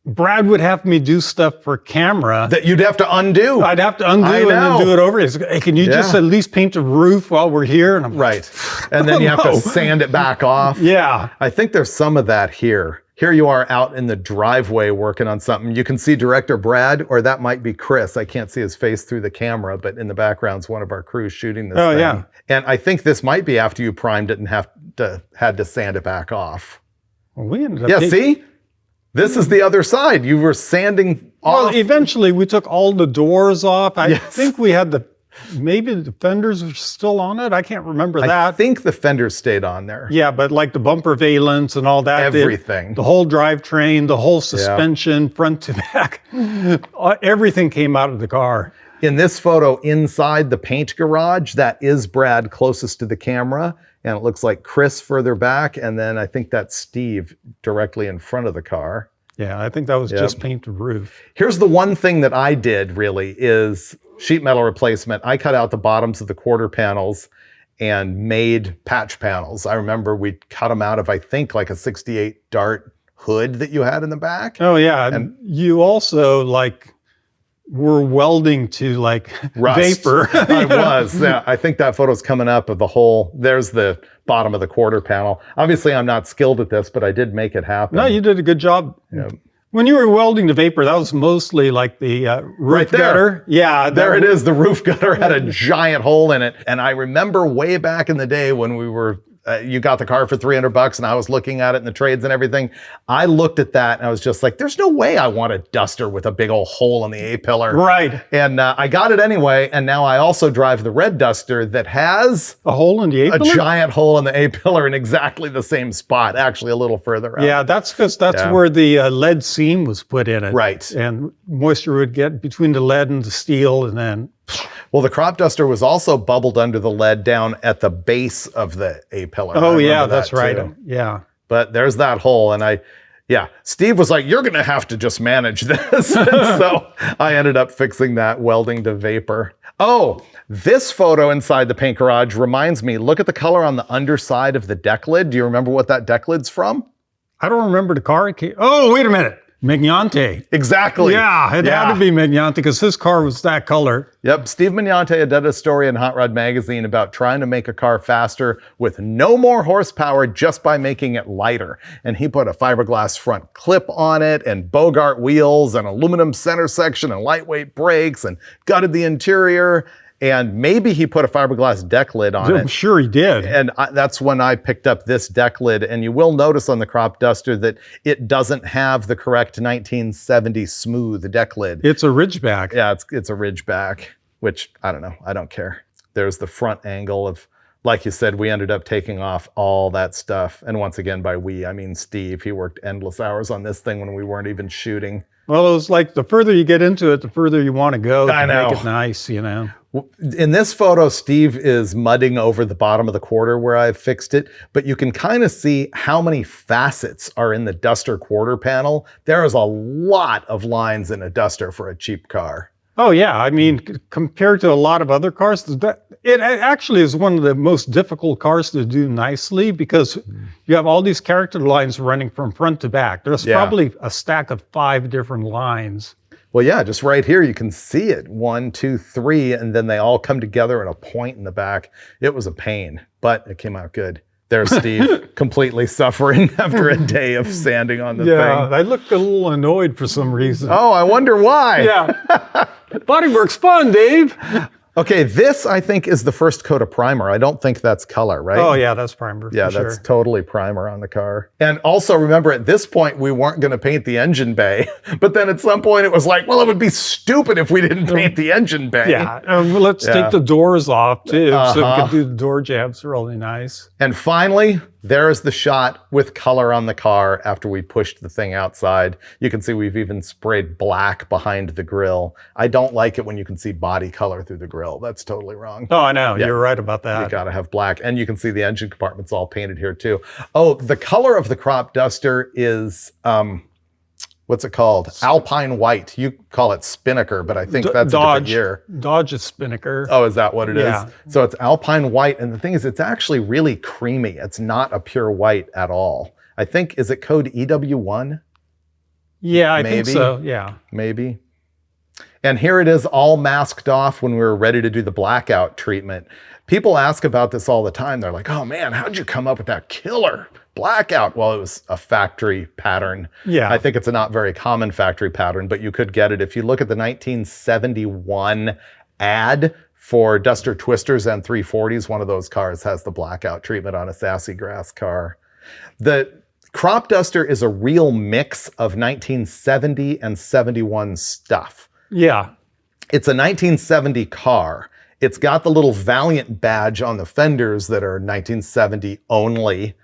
Brad would have me do stuff for camera
that you'd have to undo.
I'd have to undo and then do it over. He's like, hey, can you just at least paint the roof while we're here? And I'm
right. And then you have to sand it back off.
Yeah.
I think there's some of that here. Here you are out in the driveway working on something. You can see director Brad, or that might be Chris. I can't see his face through the camera, but in the background's one of our crews shooting this thing.
Yeah.
And I think this might be after you primed it and had to sand it back off.
Well, we ended up
see? This is the other side. You were sanding off.
Well, eventually we took all the doors off. I think we had maybe the fenders were still on it. I can't remember that.
I think the fenders stayed on there.
Yeah, but like the bumper valence and all that.
Everything.
The whole drivetrain, the whole suspension, front to back. Everything came out of the car.
In this photo inside the paint garage, that is Brad closest to the camera. And it looks like Chris further back. And then I think that's Steve directly in front of the car.
Yeah, I think that was just paint the roof.
Here's the one thing that I did really is sheet metal replacement. I cut out the bottoms of the quarter panels and made patch panels. I remember we cut them out of, I think, like a 68 Dart hood that you had in the back.
Oh, yeah. And you also were welding to
rust.
Vapor.
I was. Yeah, I think that photo's coming up of the whole, there's the bottom of the quarter panel. Obviously, I'm not skilled at this, but I did make it happen.
No, you did a good job. Yeah. When you were welding to Vapor, that was mostly like the roof gutter. Yeah.
There it is. The roof gutter had a giant hole in it. And I remember way back in the day when we were, you got the car for $300 and I was looking at it in the trades and everything. I looked at that and I was just like, there's no way I want a Duster with a big old hole in the A-pillar.
Right.
And I got it anyway. And now I also drive the red Duster that has
a hole in the A-pillar?
A giant hole in the A-pillar in exactly the same spot, actually a little further out.
Yeah, that's because that's where the lead seam was put in it.
Right.
And moisture would get between the lead and the steel and then...
Well, the crop duster was also bubbled under the lead down at the base of the A-pillar.
Oh, yeah, that's right. Yeah.
But there's that hole. And Steve was like, you're going to have to just manage this. And so I ended up fixing that, welding to Vapor. Oh, this photo inside the paint garage reminds me, look at the color on the underside of the deck lid. Do you remember what that deck lid's from?
I don't remember the car. Oh, wait a minute. Mignante.
Exactly.
Yeah, it had to be Mignante because his car was that color.
Yep, Steve Mignante had done a story in Hot Rod Magazine about trying to make a car faster with no more horsepower just by making it lighter. And he put a fiberglass front clip on it and Bogart wheels and aluminum center section and lightweight brakes and gutted the interior. And maybe he put a fiberglass deck lid on it.
I'm sure he did.
And that's when I picked up this deck lid. And you will notice on the crop duster that it doesn't have the correct 1970 smooth deck lid.
It's a ridgeback.
Yeah, it's a ridgeback, which I don't know. I don't care. There's the front angle of, like you said, we ended up taking off all that stuff. And once again, by we, I mean Steve. He worked endless hours on this thing when we weren't even shooting.
Well, it was like the further you get into it, the further you want to go
I
to
know.
make it nice, you know.
In this photo, Steve is mudding over the bottom of the quarter where I've fixed it, but you can kind of see how many facets are in the Duster quarter panel. There is a lot of lines in a Duster for a cheap car.
Oh yeah, I mean, compared to a lot of other cars, it actually is one of the most difficult cars to do nicely because you have all these character lines running from front to back. There's probably a stack of 5 different lines.
Well, yeah, just right here, you can see it. 1, 2, 3, and then they all come together in a point in the back. It was a pain, but it came out good. There's Steve completely suffering after a day of sanding on the thing.
Yeah, I looked a little annoyed for some reason.
Oh, I wonder why.
Yeah. Bodywork's fun, Dave.
Okay, this I think is the first coat of primer. I don't think that's color, right?
Oh yeah, that's primer.
Yeah,
for
that's
sure.
totally primer on the car. And also remember, at this point, we weren't going to paint the engine bay. But then at some point it was like, well, it would be stupid if we didn't paint the engine bay.
Yeah, let's take the doors off too, so we can do the door jabs really nice.
And finally, there's the shot with color on the car after we pushed the thing outside. You can see we've even sprayed black behind the grille. I don't like it when you can see body color through the grille. That's totally wrong.
Oh, I know. Yeah. You're right about that.
You gotta have black. And you can see the engine compartment's all painted here too. Oh, the color of the crop duster is, what's it called? Alpine white. You call it Spinnaker, but I think that's a different year.
Dodge is Spinnaker.
Oh, is that what it
Yeah.
is? So it's Alpine white. And the thing is, it's actually really creamy. It's not a pure white at all. I think, is it code EW1?
Yeah, I think so. Yeah.
Maybe. And here it is all masked off when we were ready to do the blackout treatment. People ask about this all the time. They're like, oh man, how'd you come up with that killer blackout? Well, it was a factory pattern.
Yeah.
I think it's a not very common factory pattern, but you could get it. If you look at the 1971 ad for Duster Twisters and 340s, one of those cars has the blackout treatment on a sassy grass car. The crop duster is a real mix of 1970 and 71 stuff.
Yeah.
It's a 1970 car. It's got the little Valiant badge on the fenders that are 1970 only,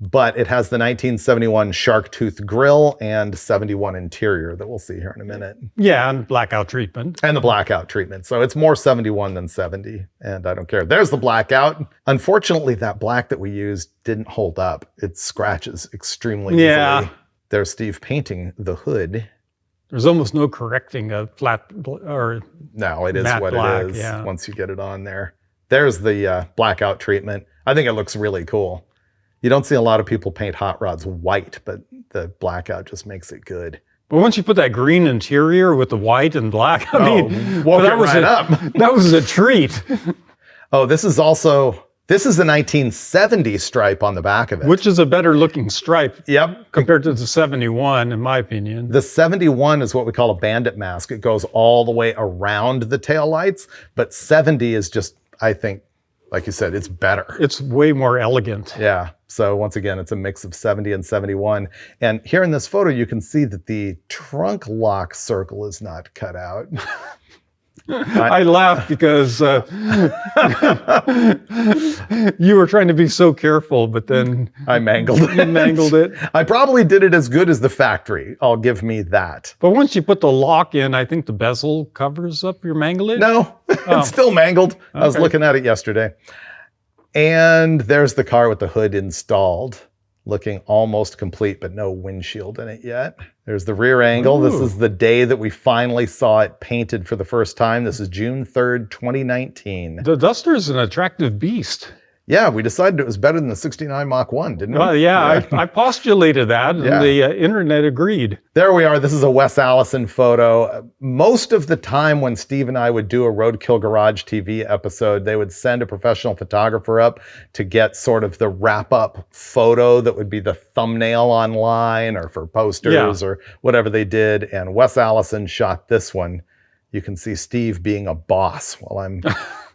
but it has the 1971 shark tooth grille and 71 interior that we'll see here in a minute.
Yeah, and blackout treatment.
And the blackout treatment. So it's more 71 than 70, and I don't care. There's the blackout. Unfortunately, that black that we used didn't hold up. It scratches extremely easily. There's Steve painting the hood.
There's almost no correcting a flat or
No, it is
matte
what
black,
it is
yeah.
once you get it on there. There's the blackout treatment. I think it looks really cool. You don't see a lot of people paint hot rods white, but the blackout just makes it good.
But once you put that green interior with the white and black, I mean,
that was up.
That was a treat.
Oh, this is the 1970 stripe on the back of it.
Which is a better looking stripe.
Yep.
Compared to the 71, in my opinion.
The 71 is what we call a bandit mask. It goes all the way around the taillights, but 70 is just, I think, like you said, it's better.
It's way more elegant.
Yeah. So once again, it's a mix of 70 and 71. And here in this photo, you can see that the trunk lock circle is not cut out.
I laugh because you were trying to be so careful, but then
I mangled it.
You mangled it.
I probably did it as good as the factory. I'll give me that.
But once you put the lock in, I think the bezel covers up your manglage.
No, it's still mangled. I was looking at it yesterday. And there's the car with the hood installed, looking almost complete, but no windshield in it yet. There's the rear angle. Ooh. This is the day that we finally saw it painted for the first time. This is June 3rd, 2019.
The Duster is an attractive beast.
Yeah, we decided it was better than the 69 Mach 1, didn't we?
Well, yeah. I postulated that, and the internet agreed.
There we are. This is a Wes Allison photo. Most of the time when Steve and I would do a Roadkill Garage TV episode, they would send a professional photographer up to get sort of the wrap-up photo that would be the thumbnail online or for posters or whatever they did. And Wes Allison shot this one. You can see Steve being a boss while I'm...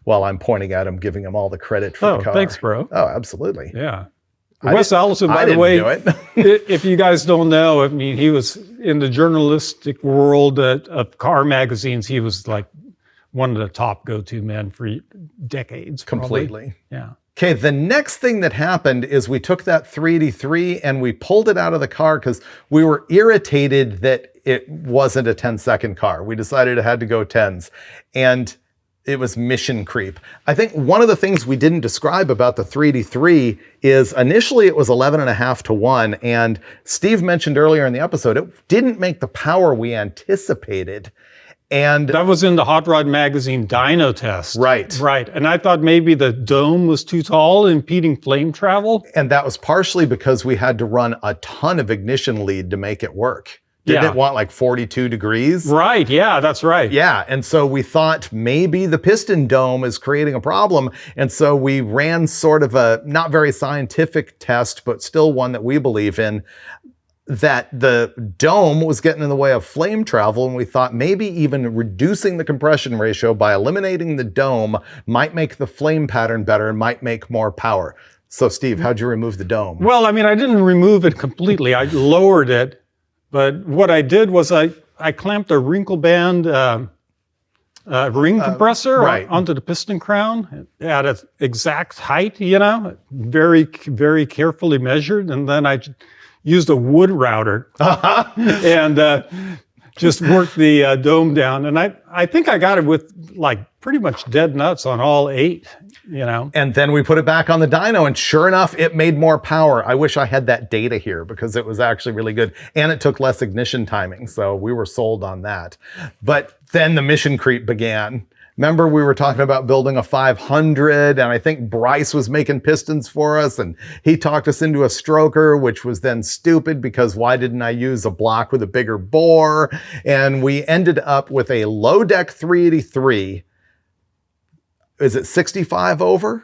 while I'm pointing at him, giving him all the credit for the car.
Thanks, bro.
Oh, absolutely.
Yeah. Wes Allison, by the way, if you guys don't know, I mean, he was in the journalistic world of car magazines. He was like one of the top go-to men for decades.
Completely.
Yeah.
Okay, the next thing that happened is we took that 383 and we pulled it out of the car because we were irritated that it wasn't a 10-second car. We decided it had to go 10s. And it was mission creep. I think one of the things we didn't describe about the 383 is initially it was 11.5 to 1. And Steve mentioned earlier in the episode, it didn't make the power we anticipated. And
that was in the Hot Rod Magazine dyno test.
Right.
Right. And I thought maybe the dome was too tall, impeding flame travel.
And that was partially because we had to run a ton of ignition lead to make it work. Didn't it want like 42 degrees?
Right. Yeah, that's right.
Yeah. And so we thought maybe the piston dome is creating a problem. And so we ran sort of a not very scientific test, but still one that we believe in, that the dome was getting in the way of flame travel, and we thought maybe even reducing the compression ratio by eliminating the dome might make the flame pattern better and might make more power. So Steve, how'd you remove the dome?
Well, I mean, I didn't remove it completely. I lowered it, but what I did was I clamped a wrinkle band ring compressor onto the piston crown at an exact height, very, very carefully measured, and then I used a wood router and just worked the dome down. And I think I got it with like pretty much dead nuts on all 8,
And then we put it back on the dyno, and sure enough, it made more power. I wish I had that data here because it was actually really good. And it took less ignition timing. So we were sold on that. But then the mission creep began. Remember, we were talking about building a 500, and I think Bryce was making pistons for us, and he talked us into a stroker, which was then stupid because why didn't I use a block with a bigger bore? And we ended up with a low deck 383. Is it 65 over?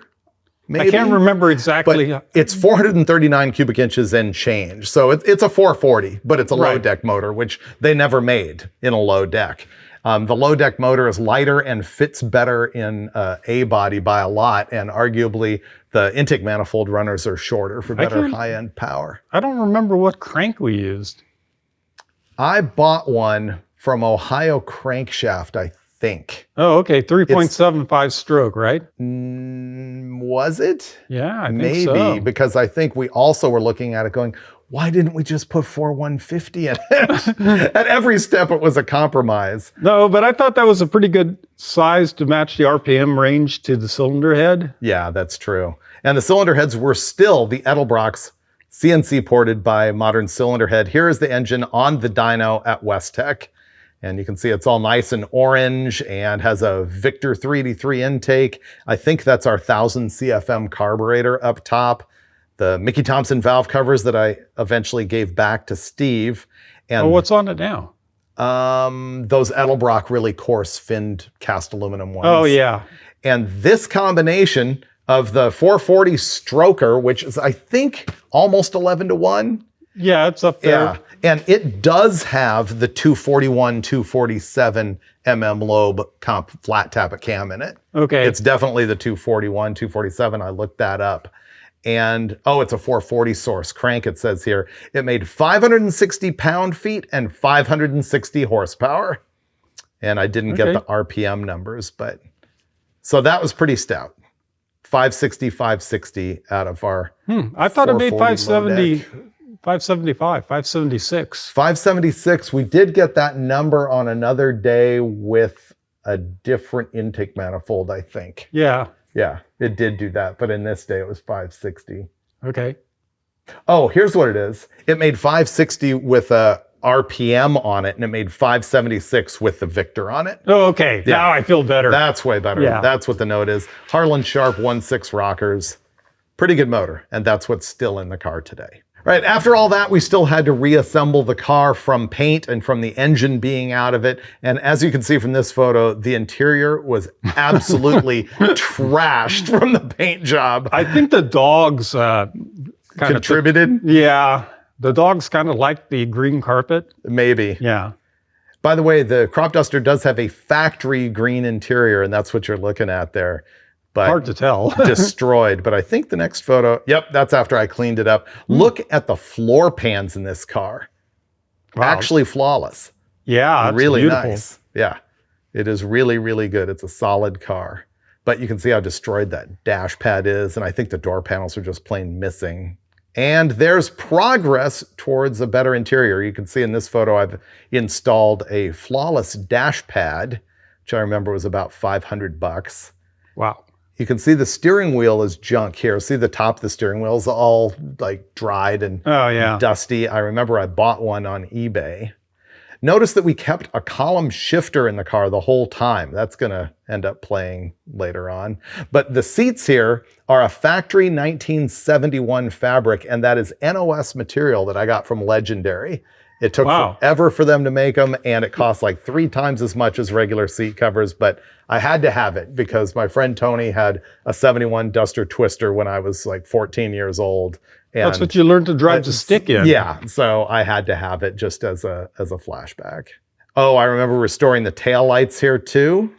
Maybe?
I can't remember exactly.
But it's 439 cubic inches and change. So it's a 440, but it's a low deck motor, which they never made in a low deck. The low deck motor is lighter and fits better in a body by a lot, and arguably the intake manifold runners are shorter for better high-end power.
I don't remember what crank we used.
I bought one from Ohio Crankshaft, I think.
Oh, okay, 3.75 stroke, right?
Was it?
Yeah, I think
Maybe,
so.
because I think we also were looking at it going, why didn't we just put 4150 in it? At every step, it was a compromise.
No, but I thought that was a pretty good size to match the RPM range to the cylinder head.
Yeah, that's true. And the cylinder heads were still the Edelbrock's CNC ported by Modern Cylinder Head. Here is the engine on the dyno at Westech. And you can see it's all nice and orange and has a Victor 383 intake. I think that's our 1000 CFM carburetor up top. The Mickey Thompson valve covers that I eventually gave back to Steve. And
what's on it now?
Those Edelbrock really coarse finned cast aluminum ones.
Oh, yeah.
And this combination of the 440 stroker, which is, I think, almost 11 to 1.
Yeah, it's up there.
Yeah. And it does have the 241, 247 lobe comp flat tappet cam in it.
Okay.
It's definitely the 241, 247. I looked that up. And, it's a 440 source crank, it says here. It made 560 pound-feet and 560 horsepower. And I didn't get the RPM numbers, but... So that was pretty stout. 560 out of our...
I thought it made 570... 575, 576.
576. We did get that number on another day with a different intake manifold, I think.
Yeah.
Yeah, it did do that. But in this day, it was 560.
Okay.
Oh, here's what it is. It made 560 with a RPM on it, and it made 576 with the Victor on it.
Oh, okay.
Yeah.
Now I feel better.
That's way better.
Yeah.
That's what the note is. Harlan Sharp 1.6 rockers. Pretty good motor, and that's what's still in the car today. Right, after all that, we still had to reassemble the car from paint and from the engine being out of it. And as you can see from this photo, the interior was absolutely trashed from the paint job.
I think the dogs
contributed?
Yeah, the dogs kind of liked the green carpet.
Maybe.
Yeah.
By the way, the Crop Duster does have a factory green interior, and that's what you're looking at there. But
hard to tell.
Destroyed. But I think the next photo, yep, that's after I cleaned it up. Look at the floor pans in this car. Wow. Actually flawless.
Yeah, it's
really
beautiful.
Nice. Yeah, it is really, really good. It's a solid car. But you can see how destroyed that dash pad is. And I think the door panels are just plain missing. And there's progress towards a better interior. You can see in this photo, I've installed a flawless dash pad, which I remember was about $500.
Wow.
You can see the steering wheel is junk here. See the top of the steering wheel is all like dried and dusty. I remember I bought one on eBay. Notice that we kept a column shifter in the car the whole time. That's gonna end up playing later on. But the seats here are a factory 1971 fabric, and that is NOS material that I got from Legendary. It took forever for them to make them, and it cost like 3 times as much as regular seat covers, but I had to have it because my friend Tony had a 71 Duster Twister when I was like 14 years old. And
that's what you learned to drive the stick in.
Yeah, so I had to have it just as a flashback. Oh, I remember restoring the tail lights here too,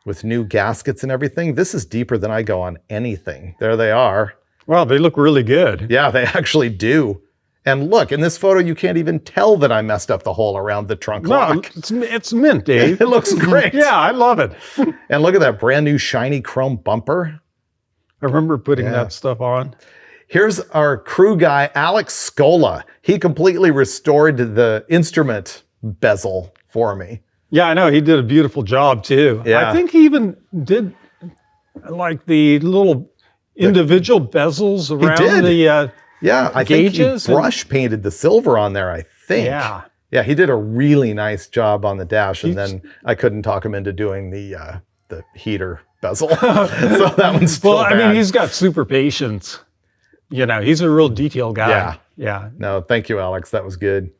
with new gaskets and everything. This is deeper than I go on anything. There they are.
Wow, they look really good.
Yeah, they actually do. And look, in this photo, you can't even tell that I messed up the hole around the trunk lock.
It's mint, Dave.
It looks great.
Yeah, I love it.
And look at that brand new shiny chrome bumper.
I remember putting that stuff on.
Here's our crew guy, Alex Scola. He completely restored the instrument bezel for me.
Yeah, I know. He did a beautiful job too.
Yeah.
I think he even did like the little individual bezels around the
yeah, I think he brush painted the silver on there, I think.
Yeah.
Yeah, he did a really nice job on the dash, and then I couldn't talk him into doing the heater bezel. So that one's still bad.
I mean, he's got super patience. You know, he's a real detail guy.
Yeah.
Yeah.
No, thank you, Alex. That was good.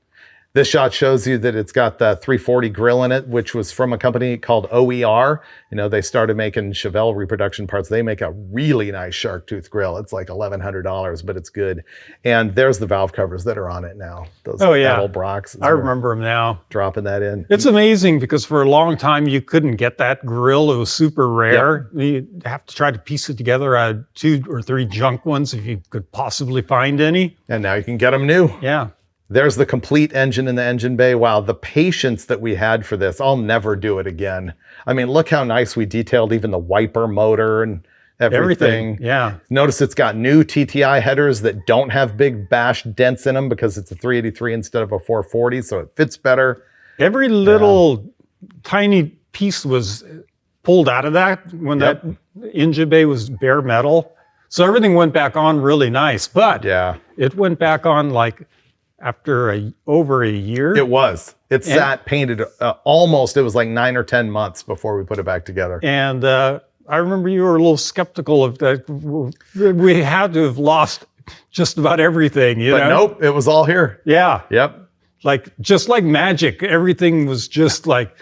This shot shows you that it's got the 340 grill in it, which was from a company called OER. You know, they started making Chevelle reproduction parts. They make a really nice shark tooth grill. It's like $1,100, but it's good. And there's the valve covers that are on it now. Those metal Brocks.
I remember them now.
Dropping that in.
It's amazing because for a long time you couldn't get that grill. It was super rare. Yep. You'd have to try to piece it together out of 2 or 3 junk ones if you could possibly find any.
And now you can get them new.
Yeah.
There's the complete engine in the engine bay. Wow, the patience that we had for this. I'll never do it again. I mean, look how nice we detailed even the wiper motor and everything.
Yeah.
Notice it's got new TTI headers that don't have big bash dents in them because it's a 383 instead of a 440, so it fits better.
Every little tiny piece was pulled out of that when that engine bay was bare metal. So everything went back on really nice, but it went back on like after over a year.
It was. It sat painted almost, it was like 9 or 10 months before we put it back together.
And I remember you were a little skeptical of that. We had to have lost just about everything, you know?
But nope, it was all here.
Yeah.
Yep.
Like, just like magic, everything was just like,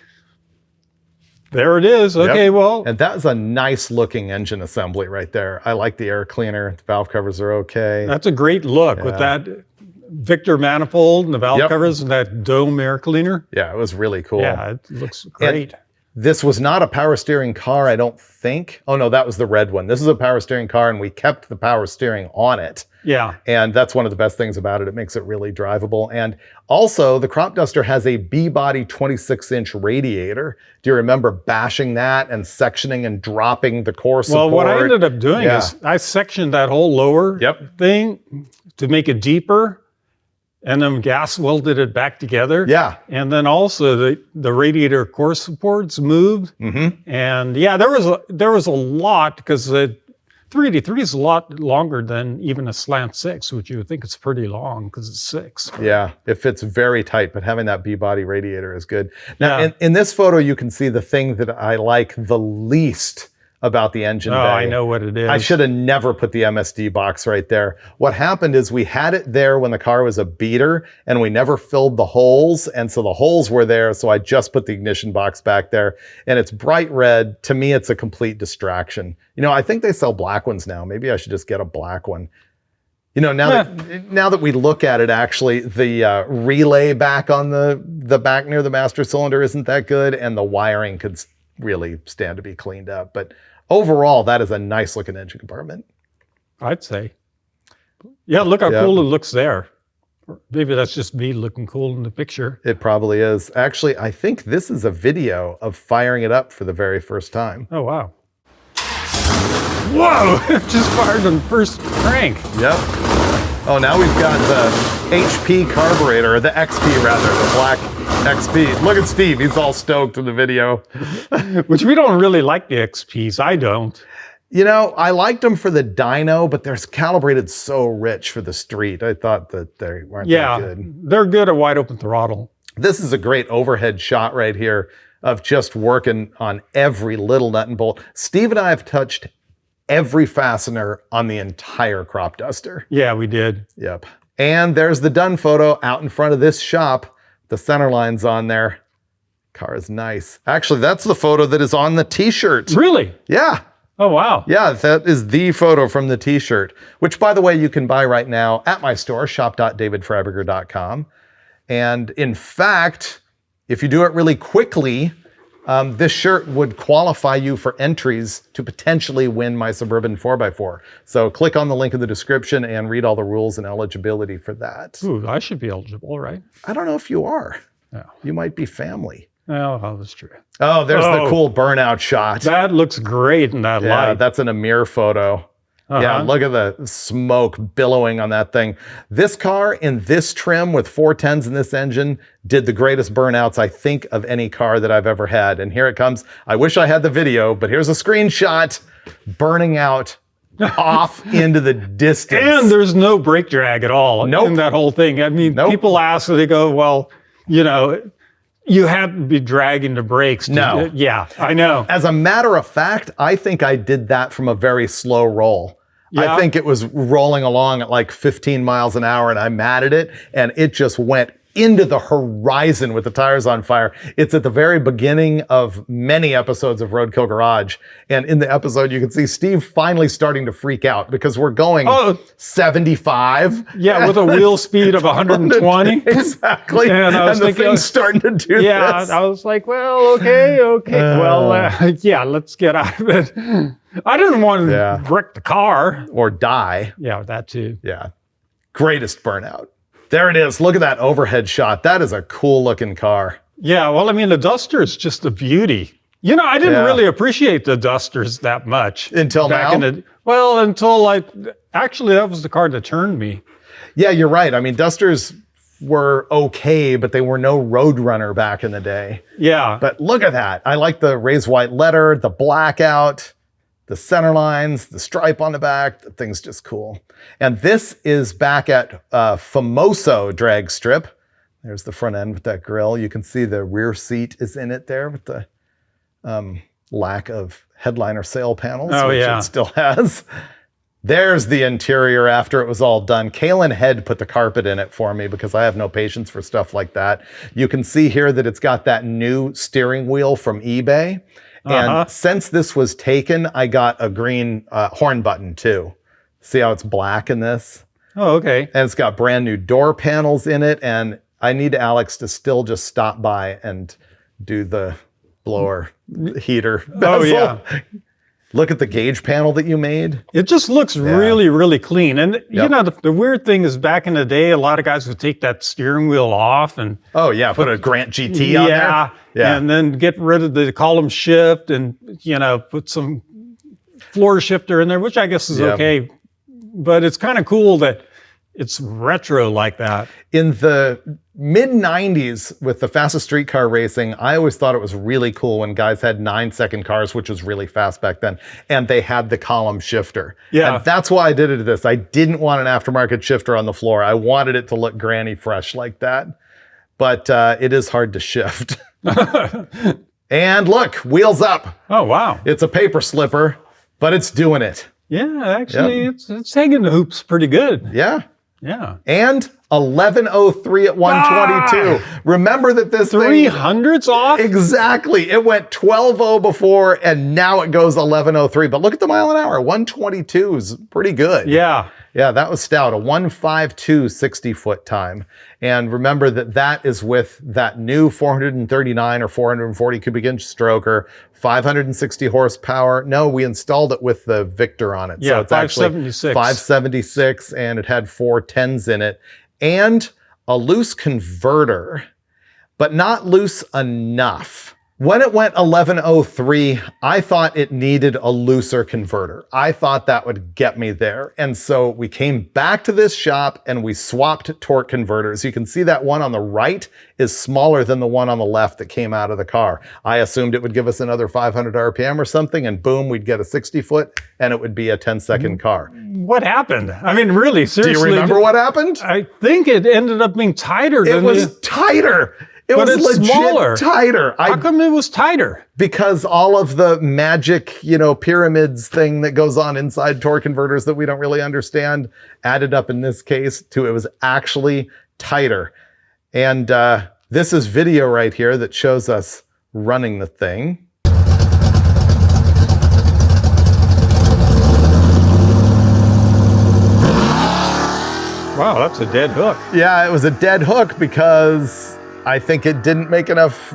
there it is. Okay, well.
And that was a nice looking engine assembly right there. I like the air cleaner. The valve covers are okay.
That's a great look with that Victor manifold and the valve covers and that dome air cleaner.
Yeah, it was really cool.
Yeah, it looks great.
And this was not a power steering car, I don't think. Oh no, that was the red one. This is a power steering car and we kept the power steering on it.
Yeah.
And that's one of the best things about it. It makes it really drivable. And also the Crop Duster has a B-body 26-inch radiator. Do you remember bashing that and sectioning and dropping the core support?
Well, what I ended up doing is I sectioned that whole lower thing to make it deeper. And then gas welded it back together. Yeah. And then also the radiator core supports moved. And yeah, there was a lot because the 383 is a lot longer than even a slant 6, which you would think it's pretty long because it's 6.
Yeah, it fits very tight, but having that B-body radiator is good. Now, in this photo, you can see the thing that I like the least about the engine bay.
I know what it is.
I should have never put the MSD box right there. What happened is we had it there when the car was a beater and we never filled the holes. And so the holes were there. So I just put the ignition box back there and it's bright red. To me, it's a complete distraction. You know, I think they sell black ones now. Maybe I should just get a black one. You know, now that we look at it, actually, the relay back on the back near the master cylinder isn't that good. And the wiring could really stand to be cleaned up. But overall, that is a nice looking engine compartment.
I'd say. Yeah, look how cool it looks there. Maybe that's just me looking cool in the picture.
It probably is. Actually, I think this is a video of firing it up for the very first time.
Oh, wow. Whoa! Just fired on the first crank.
Yep. Oh, now we've got the HP carburetor, or the XP rather, the black XP. Look at Steve, he's all stoked in the video.
Which we don't really like the XPs. I don't.
You know, I liked them for the dyno, but they're calibrated so rich for the street. I thought that they weren't that good.
They're good at wide open throttle.
This is a great overhead shot right here of just working on every little nut and bolt. Steve and I have touched every fastener on the entire crop duster.
Yeah, we did.
Yep. And there's the done photo out in front of this shop. The center line's on there. Car is nice. Actually, that's the photo that is on the t-shirt.
Really?
Yeah.
Oh, wow.
Yeah, that is the photo from the t-shirt, which, by the way, you can buy right now at my store, shop.davidfreiburger.com. And in fact, if you do it really quickly, this shirt would qualify you for entries to potentially win my Suburban 4x4. So click on the link in the description and read all the rules and eligibility for that.
Ooh, I should be eligible, right?
I don't know if you are.
No.
You might be family.
Oh, that's true.
Oh, there's the cool burnout shot.
That looks great in that light.
That's an Amir photo. Yeah, look at the smoke billowing on that thing. This car in this trim with 410s in this engine did the greatest burnouts, I think, of any car that I've ever had. And here it comes. I wish I had the video, but here's a screenshot burning out off into the distance.
And there's no brake drag at all in that whole thing. I mean, people ask, they go, well, you know, you have to be dragging the brakes.
No.
Yeah, I know.
As a matter of fact, I think I did that from a very slow roll. Yeah. I think it was rolling along at like 15 miles an hour and I matted it and it just went into the horizon with the tires on fire. It's at the very beginning of many episodes of Roadkill Garage. And in the episode, you can see Steve finally starting to freak out because we're going 75.
Yeah, with a wheel speed of 120.
Exactly.
And I was thinking,
the thing's starting to do this.
Yeah, I was like, well, okay. Well, yeah, let's get out of it. I didn't want to wreck the car.
Or die.
Yeah, that too.
Yeah. Greatest burnout. There it is. Look at that overhead shot. That is a cool looking car.
Yeah, well, I mean, the Duster is just a beauty. You know, I didn't really appreciate the Dusters that much.
Until now?
Until actually, that was the car that turned me.
Yeah, you're right. I mean, Dusters were okay, but they were no Roadrunner back in the day.
Yeah.
But look at that. I like the raised white letter, the blackout, the center lines, the stripe on the back. The thing's just cool. And this is back at Famoso drag strip. There's the front end with that grill. You can see the rear seat is in it there with the lack of headliner sail panels, which it still has. There's the interior after it was all done. Kalen Head put the carpet in it for me because I have no patience for stuff like that. You can see here that it's got that new steering wheel from eBay. And since this was taken, I got a green horn button too. See how it's black in this?
Oh, okay.
And it's got brand new door panels in it. And I need Alex to still just stop by and do the blower heater bezel.
Oh, yeah.
Look at the gauge panel that you made.
It just looks really, really clean. And you know, the weird thing is back in the day, a lot of guys would take that steering wheel off and
put a Grant GT on there.
Yeah, and then get rid of the column shift and, you know, put some floor shifter in there, which I guess is okay. But it's kind of cool that it's retro like that. In the mid-90s with the fastest street car racing, I always thought it was really cool when guys had 9-second cars, which was really fast back then, and they had the column shifter. Yeah. And that's why I did it to this. I didn't want an aftermarket shifter on the floor. I wanted it to look granny fresh like that. But it is hard to shift. And look, wheels up. Oh, wow.
It's a paper slipper, but it's doing it.
Yeah, actually, it's hanging the hoops pretty good.
Yeah.
Yeah.
And 1103 at 122. Remember that this
300s off?
Exactly. It went 12.0 before and now it goes 1103. But look at the mile an hour. 122 is pretty good.
Yeah.
Yeah, that was stout. A 152 60-foot time. And remember that that is with that new 439 or 440 cubic inch stroker, 560 horsepower. No, we installed it with the Victor on it.
Yeah,
so it's
576.
Actually 576, and it had 410s in it. And a loose converter, but not loose enough. When it went 1103, I thought it needed a looser converter. I thought that would get me there. And so we came back to this shop and we swapped torque converters. You can see that one on the right is smaller than the one on the left that came out of the car. I assumed it would give us another 500 RPM or something, and boom, we'd get a 60 foot and it would be a 10-second car.
What happened? I mean, really, seriously.
Do you remember what happened?
I think it ended up being tighter than
it was tighter. It
but
was
it's
legit
smaller.
Tighter.
How come it was tighter?
Because all of the magic, pyramids thing that goes on inside torque converters that we don't really understand added up in this case to it was actually tighter. And this is video right here that shows us running the thing.
Wow, that's a dead hook.
Yeah, it was a dead hook because I think it didn't make enough,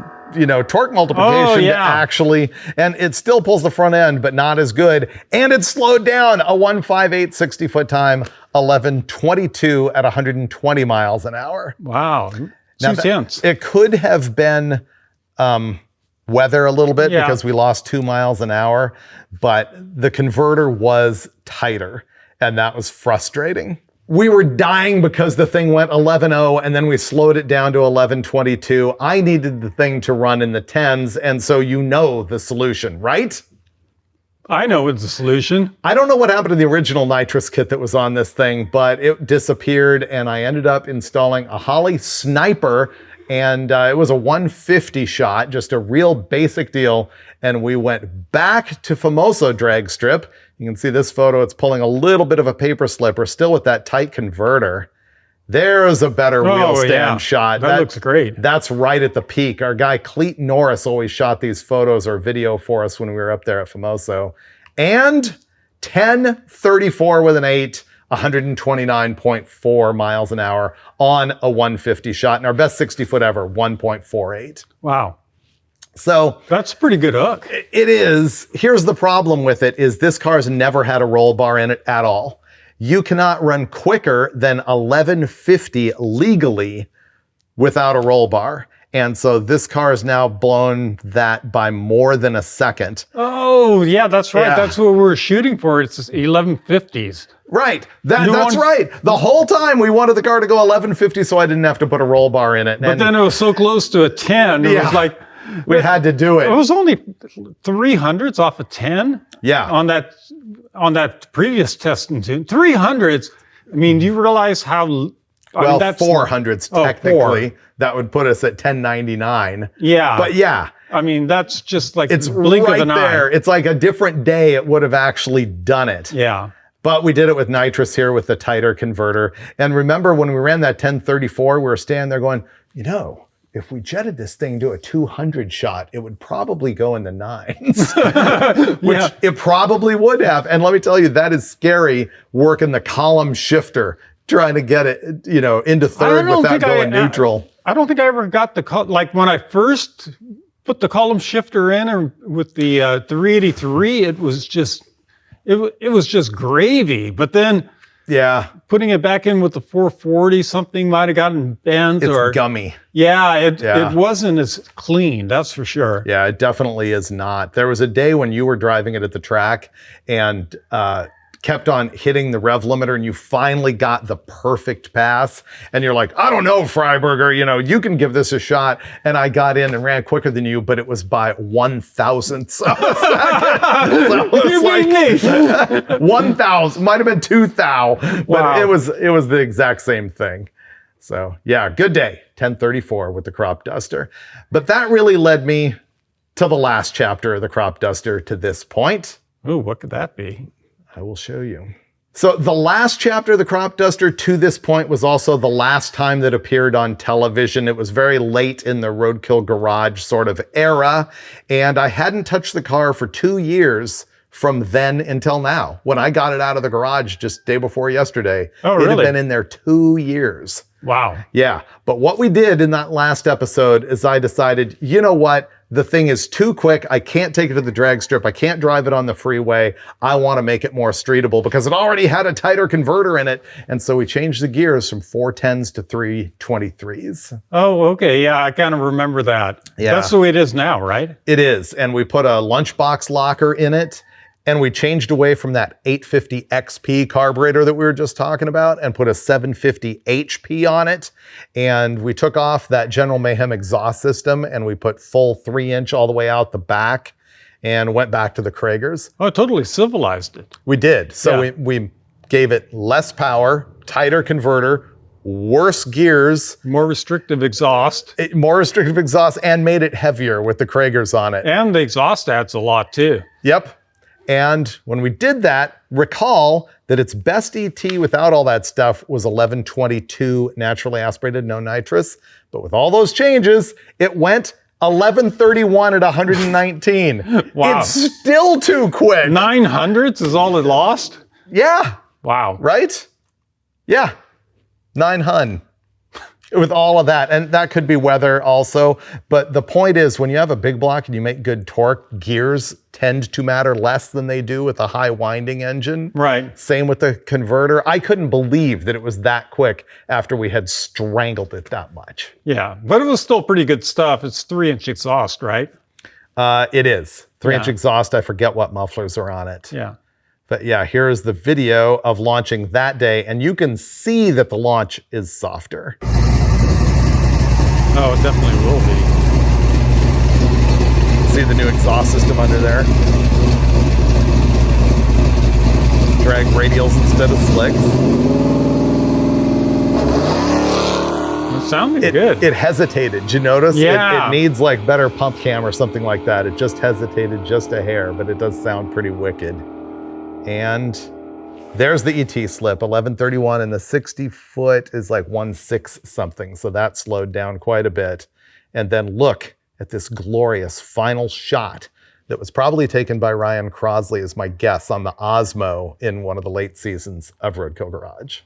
torque multiplication to actually, and it still pulls the front end, but not as good. And it slowed down a 1.58 60-foot time, 11:22 at 120 miles an hour.
Wow, too tense.
It could have been weather a little bit because we lost 2 miles an hour, but the converter was tighter, and that was frustrating. We were dying because the thing went 11.0 and then we slowed it down to 11.22. I needed the thing to run in the 10s, and so the solution, right?
I know it's the solution.
I don't know what happened to the original nitrous kit that was on this thing, but it disappeared, and I ended up installing a Holley Sniper, and it was a 150 shot, just a real basic deal, and we went back to Famoso drag strip. You can see this photo, it's pulling a little bit of a paper slipper, still with that tight converter. There's a better wheel stand shot.
That looks great.
That's right at the peak. Our guy Cleet Norris always shot these photos or video for us when we were up there at Famoso. And 10.34 with an 8, 129.4 miles an hour on a 150 shot. And our best 60-foot ever, 1.48.
Wow.
So
that's a pretty good hook.
It is. Here's the problem with it is this car's never had a roll bar in it at all. You cannot run quicker than 1150 legally without a roll bar. And so this car has now blown that by more than a second.
Oh, yeah, that's right. Yeah. That's what we're shooting for. It's 1150s.
Right. That's right. The whole time we wanted the car to go 1150 so I didn't have to put a roll bar in it.
But then it was so close to a 10. It was like...
We had to do it.
It was only 300s off of 10.
Yeah.
On that previous testing tune. 300s. I mean, do you realize how...
Well, 400s technically. 4. That would put us at 1099.
Yeah.
But yeah.
I mean, that's just like
it's
blink
right
of an
there.
eye.
It's like a different day it would have actually done it.
Yeah.
But we did it with nitrous here with the tighter converter. And remember when we ran that 1034, we were standing there going, if we jetted this thing to a 200 shot, it would probably go in the 9s, which it probably would have. And let me tell you, that is scary working the column shifter, trying to get it, into third without going neutral.
I don't think I ever got like when I first put the column shifter in with the 383, it was just gravy. But then putting it back in with the 440, something might have gotten bent.
It's gummy.
Yeah, it wasn't as clean, that's for sure.
Yeah, it definitely is not. There was a day when you were driving it at the track and kept on hitting the rev limiter and you finally got the perfect pass. And you're like, I don't know, Freiburger, you can give this a shot. And I got in and ran quicker than you, but it was by 1,000ths of a second. So it was like 1,000, might have been 2,000, but it was the exact same thing. So yeah, good day, 1034 with the crop duster. But that really led me to the last chapter of the crop duster to this point.
Ooh, what could that be?
I will show you. So the last chapter of the crop duster to this point was also the last time that appeared on television. It was very late in the Roadkill Garage sort of era, and I hadn't touched the car for 2 years from then until now. When I got it out of the garage just day before yesterday, it had been in there 2 years.
Wow.
Yeah, but what we did in that last episode is I decided, you know what? the thing is too quick. I can't take it to the drag strip. I can't drive it on the freeway. I want to make it more streetable because it already had a tighter converter in it. And so we changed the gears from 410s to 323s.
Oh, okay. Yeah, I kind of remember that.
Yeah.
That's the way it is now, right?
It is. And we put a lunchbox locker in it. And we changed away from that 850 XP carburetor that we were just talking about and put a 750 HP on it. And we took off that General Mayhem exhaust system and we put full 3-inch all the way out the back and went back to the Kragers.
Oh, totally civilized it.
We did. So
Yeah.
we gave it less power, tighter converter, worse gears,
More restrictive exhaust.
more restrictive exhaust, and made it heavier with the Kragers on it.
And the exhaust adds a lot too.
Yep. And when we did that, recall that its best ET without all that stuff was 1122 naturally aspirated, no nitrous. But with all those changes, it went 1131 at 119.
Wow.
It's still too quick.
900s is all it lost?
Yeah,
Wow.
right? Yeah, 900 with all of that. And that could be weather also. But the point is, when you have a big block and you make good torque, gears tend to matter less than they do with a high winding engine.
Right.
Same with the converter. I couldn't believe that it was that quick after we had strangled it that much.
Yeah, but it was still pretty good stuff. It's 3-inch exhaust, right?
It is. 3-inch
Yeah.
exhaust. I forget what mufflers are on it.
Yeah.
But yeah, here is the video of launching that day. And you can see that the launch is softer.
Oh, it definitely will be.
See the new exhaust system under there? Drag radials instead of slicks.
It sounded good.
It hesitated. Did you notice?
Yeah.
It needs like better pump cam or something like that. It just hesitated just a hair, but it does sound pretty wicked. And there's the ET slip, 1131, and the 60 foot is like 1.6 something. So that slowed down quite a bit. And then look at this glorious final shot that was probably taken by Ryan Crosley as my guess on the Osmo in one of the late seasons of Roadkill Garage.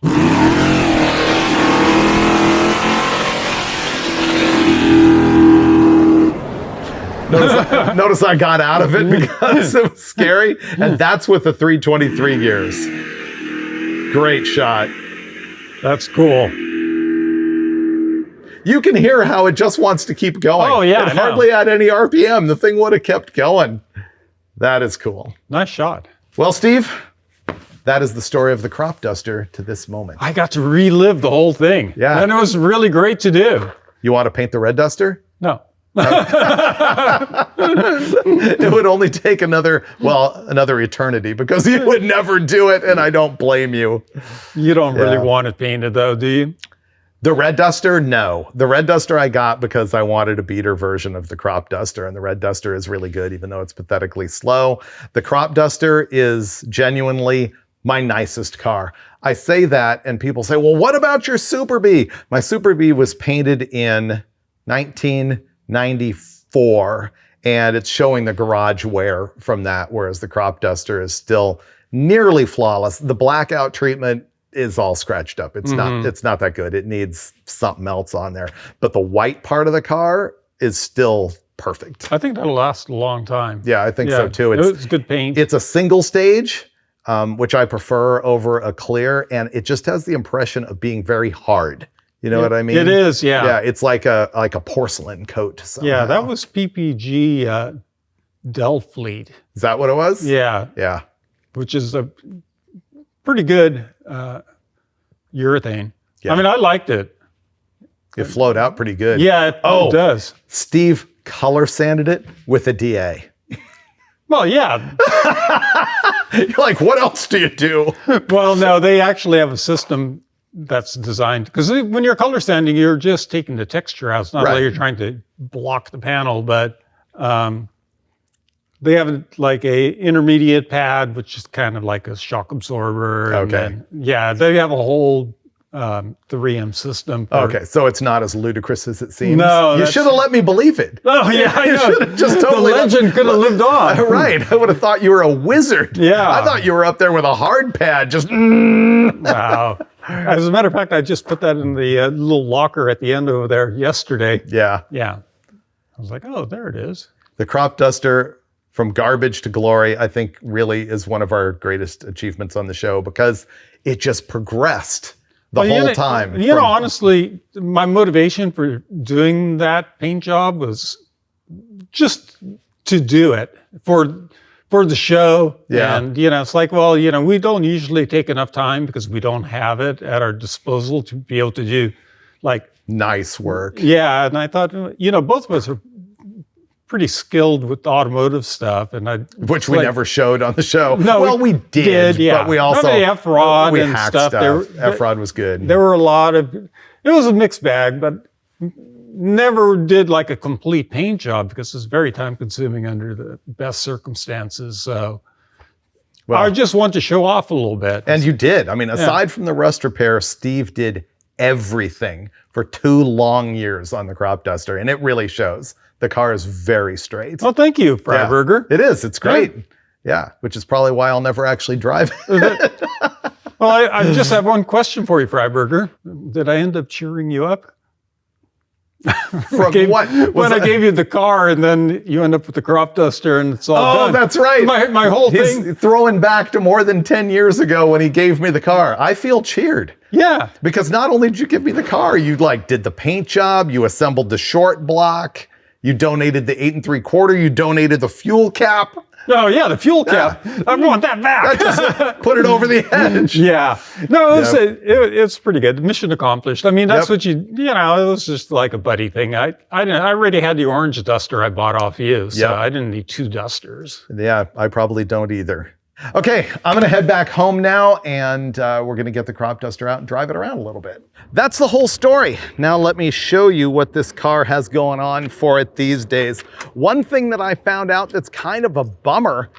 Notice I got out of it because it was scary. And that's with the 323 gears. Great shot.
That's cool.
You can hear how it just wants to keep going.
Oh, yeah,
It
I know.
hardly had any RPM. The thing would have kept going. That is cool.
Nice shot.
Well, Steve, that is the story of the crop duster to this moment.
I got to relive the whole thing.
Yeah.
And it was really great to do.
You want to paint the red duster?
No.
It would only take another eternity because you would never do it, and I don't blame you.
You don't really
Yeah.
want it painted though, do you?
The red duster, no. The red duster I got because I wanted a beater version of the crop duster, and the red duster is really good, even though it's pathetically slow. The crop duster is genuinely my nicest car. I say that, and people say, well, what about your Super Bee? My Super Bee was painted in 1994, and it's showing the garage wear from that, whereas the crop duster is still nearly flawless. The blackout treatment is all scratched up. It's not that good. It needs something else on there. But the white part of the car is still perfect.
I think that'll last a long time.
Yeah, I think so too.
It's good paint.
It's a single stage, which I prefer over a clear, and it just has the impression of being very hard. You know what I mean?
It is, yeah.
Yeah, it's like a porcelain coat somehow.
Yeah, that was PPG Delfleet.
Is that what it was?
Yeah,
Yeah.
which is a pretty good urethane.
Yeah.
I mean, I liked it.
It flowed out pretty good.
Yeah, it does.
Steve color sanded it with a DA.
Well, yeah.
You're like, what else do you do?
Well, no, they actually have a system that's designed, because when you're color sanding, you're just taking the texture out. It's not like you're trying to block the panel, but they have like a intermediate pad, which is kind of like a shock absorber.
Okay.
And then, yeah, they have a whole 3M system.
Okay, so it's not as ludicrous as it seems.
No,
you should have let me believe it.
Oh, yeah, I
You
know.
should have just totally
The legend could have lived on.
Right, I would have thought you were a wizard.
Yeah.
I thought you were up there with a hard pad, just.
Wow. As a matter of fact, I just put that in the little locker at the end over there yesterday.
Yeah.
Yeah. I was like, oh, there it is.
The crop duster from garbage to glory, I think really is one of our greatest achievements on the show because it just progressed the whole time.
You know, honestly, my motivation for doing that paint job was just to do it for the show.
Yeah.
And, you know, it's like, well, you know, we don't usually take enough time because we don't have it at our disposal to be able to do like
nice work.
Yeah. And I thought, you know, both of us are pretty skilled with automotive stuff.
Which we never showed on the show.
No,
well, we did,
yeah.
but we also,
F-Rod
we
and
hacked
stuff.
F-Rod was good.
There were a lot of, it was a mixed bag, but never did like a complete paint job because it's very time consuming under the best circumstances. So well, I just want to show off a little bit.
And you did. I mean, aside from the rust repair, Steve did everything for 2 long years on the crop duster, and it really shows. The car is very straight.
Well, thank you, Freiburger.
Yeah, it is. It's great. Yeah, which is probably why I'll never actually drive it.
Well, I just have one question for you, Freiburger. Did I end up cheering you up?
From what?
When I gave you the car and then you end up with the crop duster and it's all done.
Oh, that's right.
My whole thing.
Throwing back to more than 10 years ago when he gave me the car. I feel cheered.
Yeah.
Because not only did you give me the car, you did the paint job, you assembled the short block, you donated the 8 3/4, you donated the fuel cap.
Oh yeah, the fuel cap. I want that back.
Just put it over the edge.
Yeah. No, it's pretty good. Mission accomplished. I mean, that's what you know, it was just like a buddy thing. I already had the orange duster I bought off you, so I didn't need 2 dusters.
Yeah, I probably don't either. Okay, I'm gonna head back home now and we're gonna get the crop duster out and drive it around a little bit. That's the whole story. Now let me show you what this car has going on for it these days. One thing that I found out that's kind of a bummer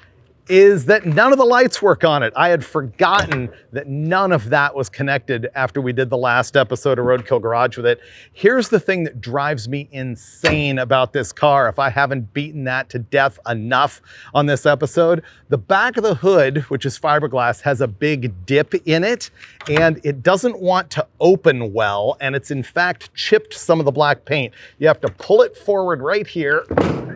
is that none of the lights work on it. I had forgotten that none of that was connected after we did the last episode of Roadkill Garage with it. Here's the thing that drives me insane about this car, if I haven't beaten that to death enough on this episode. The back of the hood, which is fiberglass, has a big dip in it, and it doesn't want to open well, and it's in fact chipped some of the black paint. You have to pull it forward right here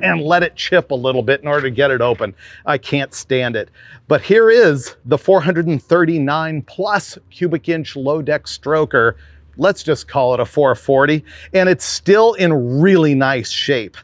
and let it chip a little bit in order to get it open. I can't stand it. But here is the 439 plus cubic inch low deck stroker. Let's just call it a 440, and it's still in really nice shape.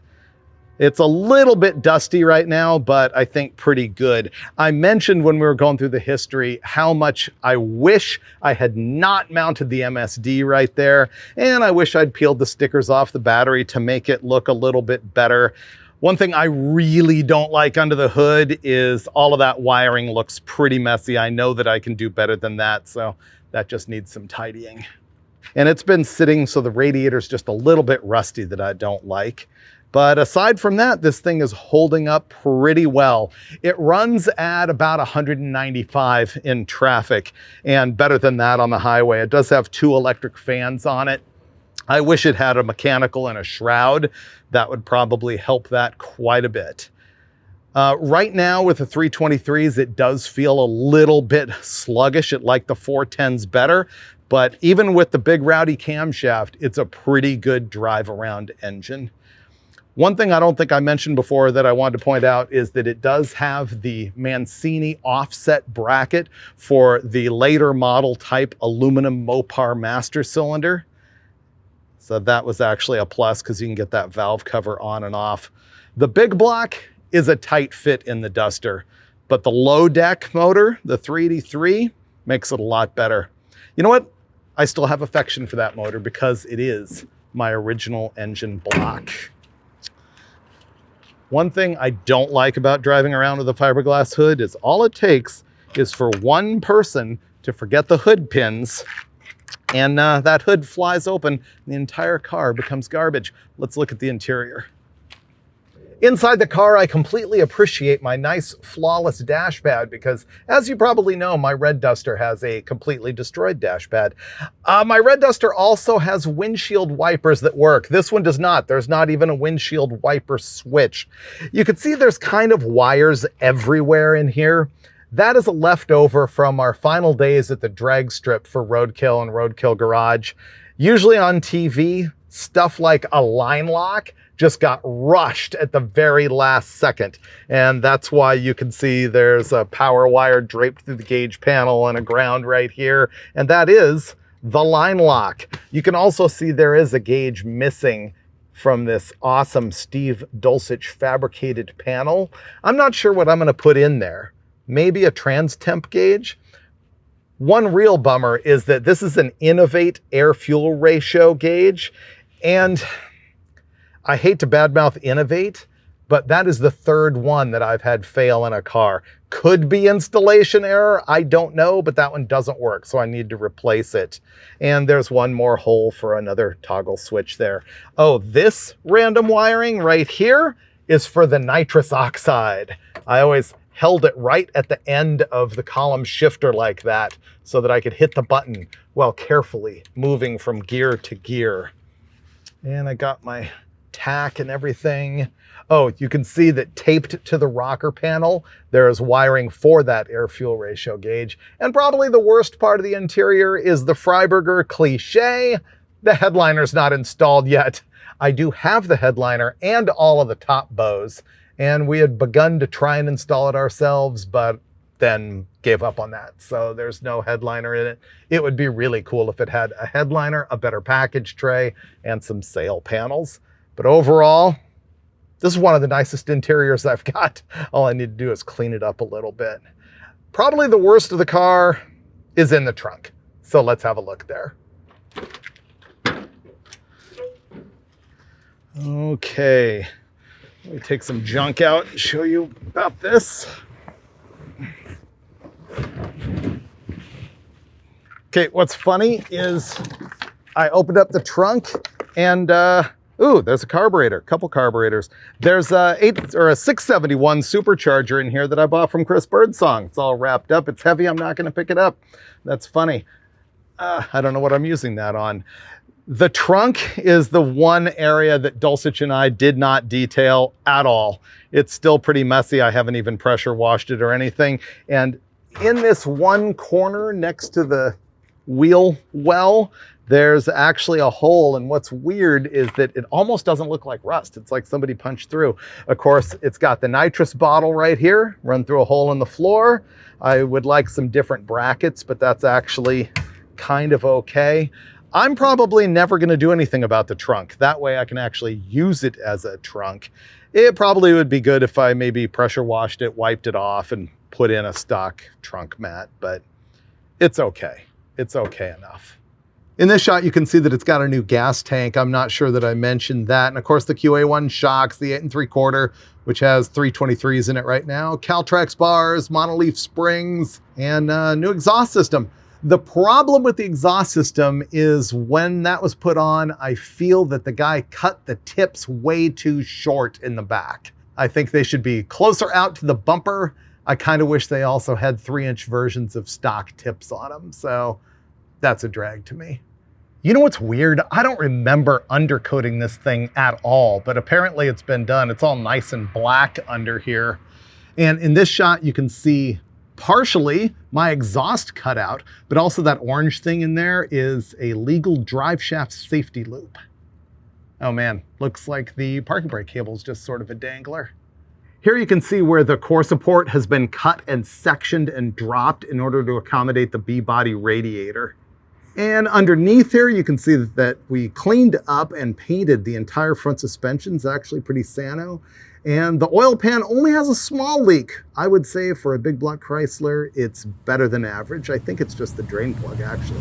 It's a little bit dusty right now, but I think pretty good. I mentioned when we were going through the history how much I wish I had not mounted the MSD right there, and I wish I'd peeled the stickers off the battery to make it look a little bit better. One thing I really don't like under the hood is all of that wiring looks pretty messy. I know that I can do better than that, so that just needs some tidying. And it's been sitting so the radiator's just a little bit rusty that I don't like. But aside from that, this thing is holding up pretty well. It runs at about 195 in traffic and better than that on the highway. It does have 2 electric fans on it. I wish it had a mechanical and a shroud. That would probably help that quite a bit. Right now with the 323s, it does feel a little bit sluggish. It liked the 410s better, but even with the big rowdy camshaft, it's a pretty good drive around engine. One thing I don't think I mentioned before that I wanted to point out is that it does have the Mancini offset bracket for the later model type aluminum Mopar master cylinder. So that was actually a plus because you can get that valve cover on and off. The big block is a tight fit in the Duster, but the low deck motor, the 383, makes it a lot better. You know what? I still have affection for that motor because it is my original engine block. One thing I don't like about driving around with a fiberglass hood is all it takes is for one person to forget the hood pins, and that hood flies open and the entire car becomes garbage. Let's look at the interior. Inside the car, I completely appreciate my nice, flawless dash pad because, as you probably know, my red Duster has a completely destroyed dash pad. My red Duster also has windshield wipers that work. This one does not. There's not even a windshield wiper switch. You can see there's kind of wires everywhere in here. That is a leftover from our final days at the drag strip for Roadkill and Roadkill Garage. Usually on TV, stuff like a line lock just got rushed at the very last second. And that's why you can see there's a power wire draped through the gauge panel and a ground right here. And that is the line lock. You can also see there is a gauge missing from this awesome Steve Dulcich fabricated panel. I'm not sure what I'm gonna put in there. Maybe a trans temp gauge. One real bummer is that this is an Innovate air-fuel ratio gauge, and I hate to badmouth Innovate, but that is the third one that I've had fail in a car. Could be installation error, I don't know, but that one doesn't work, so I need to replace it. And there's one more hole for another toggle switch there. Oh, this random wiring right here is for the nitrous oxide. I always held it right at the end of the column shifter like that so that I could hit the button while carefully moving from gear to gear. And I got my tack and everything. Oh, you can see that taped to the rocker panel, there is wiring for that air-fuel ratio gauge. And probably the worst part of the interior is the Freiburger cliche. The headliner's not installed yet. I do have the headliner and all of the top bows, and we had begun to try and install it ourselves, but then gave up on that. So there's no headliner in it. It would be really cool if it had a headliner, a better package tray, and some sail panels. But overall, this is one of the nicest interiors I've got. All I need to do is clean it up a little bit. Probably the worst of the car is in the trunk. So let's have a look there. Okay, let me take some junk out and show you about this. Okay, what's funny is I opened up the trunk and ooh, there's a carburetor, a couple carburetors. There's a 671 supercharger in here that I bought from Chris Birdsong. It's all wrapped up. It's heavy. I'm not going to pick it up. That's funny. I don't know what I'm using that on. The trunk is the one area that Dulcich and I did not detail at all. It's still pretty messy. I haven't even pressure washed it or anything. And in this one corner next to the wheel well, there's actually a hole, and what's weird is that it almost doesn't look like rust. It's like somebody punched through. Of course, it's got the nitrous bottle right here, run through a hole in the floor. I would like some different brackets, but that's actually kind of okay. I'm probably never gonna do anything about the trunk. That way I can actually use it as a trunk. It probably would be good if I maybe pressure washed it, wiped it off, and put in a stock trunk mat, but it's okay. It's okay enough. In this shot, you can see that it's got a new gas tank. I'm not sure that I mentioned that. And of course, the QA1 shocks, the 8 3/4, which has 323s in it right now, Caltrax bars, monoleaf springs, and new exhaust system. The problem with the exhaust system is when that was put on, I feel that the guy cut the tips way too short in the back. I think they should be closer out to the bumper. I kind of wish they also had 3-inch versions of stock tips on them. So that's a drag to me. You know what's weird? I don't remember undercoating this thing at all, but apparently it's been done. It's all nice and black under here. And in this shot, you can see partially my exhaust cutout, but also that orange thing in there is a legal drive shaft safety loop. Oh man, looks like the parking brake cable is just sort of a dangler. Here you can see where the core support has been cut and sectioned and dropped in order to accommodate the B-body radiator. And underneath here, you can see that we cleaned up and painted the entire front suspension. It's actually pretty sano. And the oil pan only has a small leak. I would say for a big block Chrysler, it's better than average. I think it's just the drain plug, actually.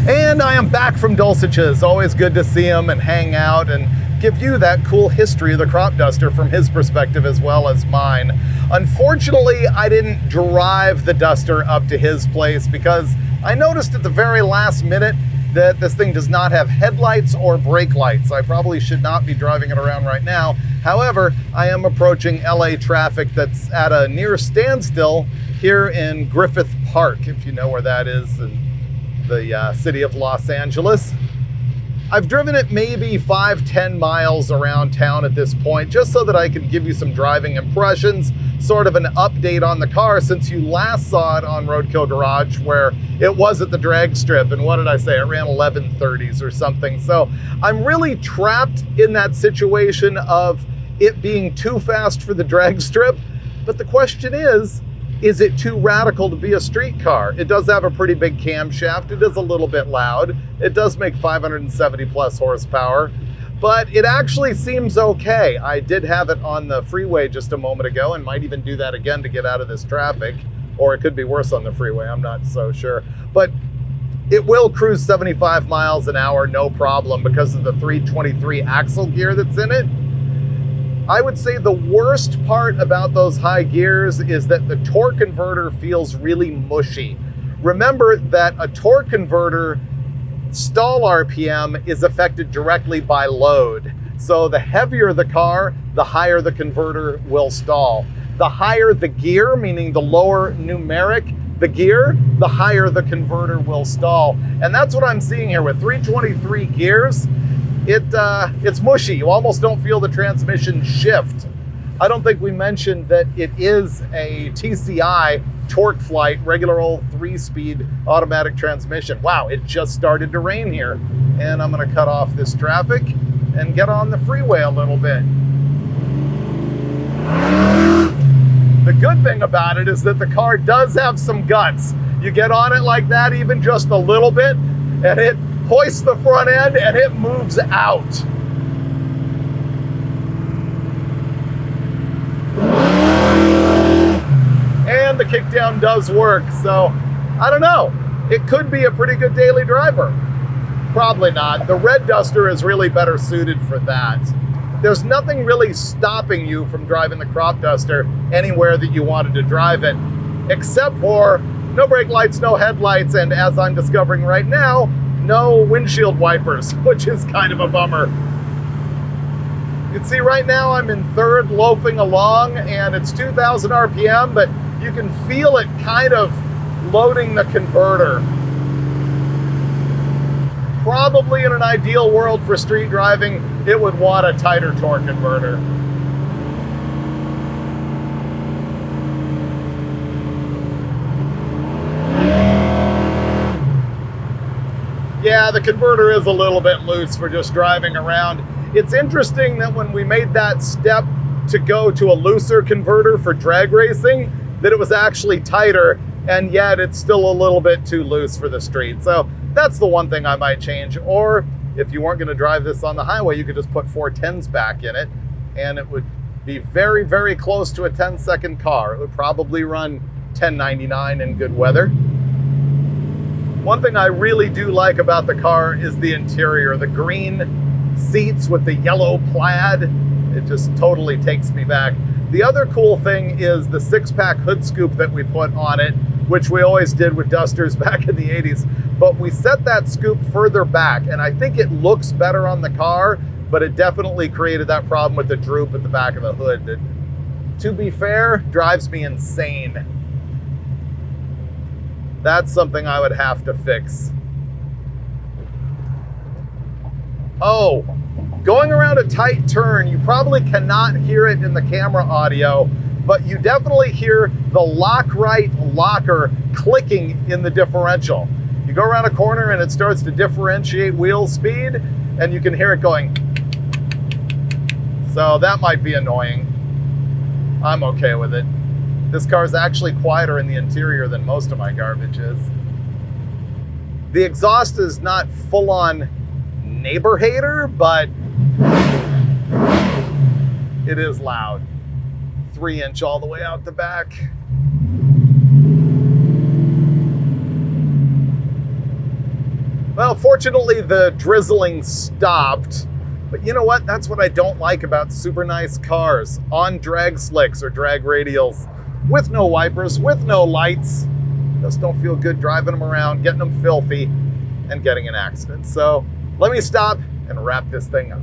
And I am back from Dulcich's. Always good to see him and hang out and give you that cool history of the crop duster from his perspective as well as mine. Unfortunately, I didn't drive the Duster up to his place because I noticed at the very last minute that this thing does not have headlights or brake lights. I probably should not be driving it around right now. However, I am approaching LA traffic that's at a near standstill here in Griffith Park, if you know where that is in the city of Los Angeles. I've driven it maybe 5-10 miles around town at this point, just so that I can give you some driving impressions, sort of an update on the car since you last saw it on Roadkill Garage, where it was at the drag strip. And what did I say? It ran 1130s or something. So I'm really trapped in that situation of it being too fast for the drag strip. But the question is it too radical to be a street car? It does have a pretty big camshaft. It is a little bit loud. It does make 570 plus horsepower, but it actually seems okay. I did have it on the freeway just a moment ago and might even do that again to get out of this traffic, or it could be worse on the freeway. I'm not so sure, but it will cruise 75 miles an hour, no problem, because of the 323 axle gear that's in it. I would say the worst part about those high gears is that the torque converter feels really mushy. Remember that a torque converter stall RPM is affected directly by load. So the heavier the car, the higher the converter will stall. The higher the gear, meaning the lower numeric the gear, the higher the converter will stall. And that's what I'm seeing here with 323 gears. It's mushy. You almost don't feel the transmission shift. I don't think we mentioned that it is a TCI torque flight, regular old 3-speed automatic transmission. Wow, it just started to rain here. And I'm gonna cut off this traffic and get on the freeway a little bit. The good thing about it is that the car does have some guts. You get on it like that, even just a little bit, and it hoists the front end and it moves out. And the kickdown does work, so I don't know. It could be a pretty good daily driver. Probably not. The red Duster is really better suited for that. There's nothing really stopping you from driving the crop duster anywhere that you wanted to drive it, except for no brake lights, no headlights, and as I'm discovering right now, no windshield wipers, which is kind of a bummer. You can see right now I'm in third, loafing along, and it's 2,000 RPM, but you can feel it kind of loading the converter. Probably in an ideal world for street driving, it would want a tighter torque converter. Yeah, the converter is a little bit loose for just driving around. It's interesting that when we made that step to go to a looser converter for drag racing, that it was actually tighter, and yet it's still a little bit too loose for the street. So that's the one thing I might change. Or if you weren't gonna drive this on the highway, you could just put 410s back in it, and it would be very, very close to a 10-second car. It would probably run 1099 in good weather. One thing I really do like about the car is the interior. The green seats with the yellow plaid, it just totally takes me back. The other cool thing is the 6-pack hood scoop that we put on it, which we always did with Dusters back in the 80s. But we set that scoop further back, and I think it looks better on the car, but it definitely created that problem with the droop at the back of the hood that, to be fair, drives me insane. That's something I would have to fix. Oh, going around a tight turn, you probably cannot hear it in the camera audio, but you definitely hear the lock right locker clicking in the differential. You go around a corner and it starts to differentiate wheel speed, and you can hear it going. So that might be annoying. I'm okay with it. This car is actually quieter in the interior than most of my garbage is. The exhaust is not full-on neighbor hater, but it is loud. 3-inch all the way out the back. Well, fortunately, the drizzling stopped. But you know what? That's what I don't like about super nice cars on drag slicks or drag radials. With no wipers, with no lights. Just don't feel good driving them around, getting them filthy, and getting an accident. So let me stop and wrap this thing up.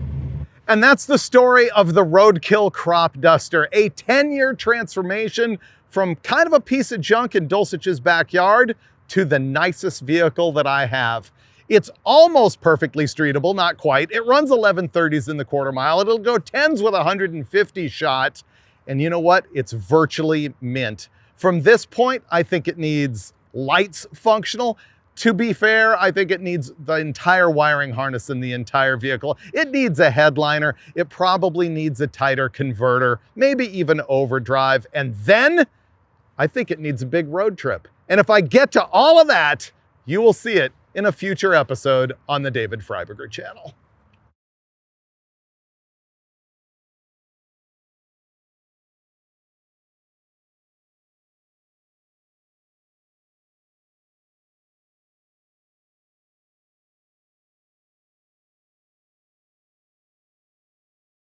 And that's the story of the Roadkill Crop Duster, a 10-year transformation from kind of a piece of junk in Dulcich's backyard to the nicest vehicle that I have. It's almost perfectly streetable, not quite. It runs 1130s in the quarter mile. It'll go 10s with 150 shot. And you know what? It's virtually mint. From this point, I think it needs lights functional. To be fair, I think it needs the entire wiring harness in the entire vehicle. It needs a headliner. It probably needs a tighter converter, maybe even overdrive. And then I think it needs a big road trip. And if I get to all of that, you will see it in a future episode on the David Freiburger channel.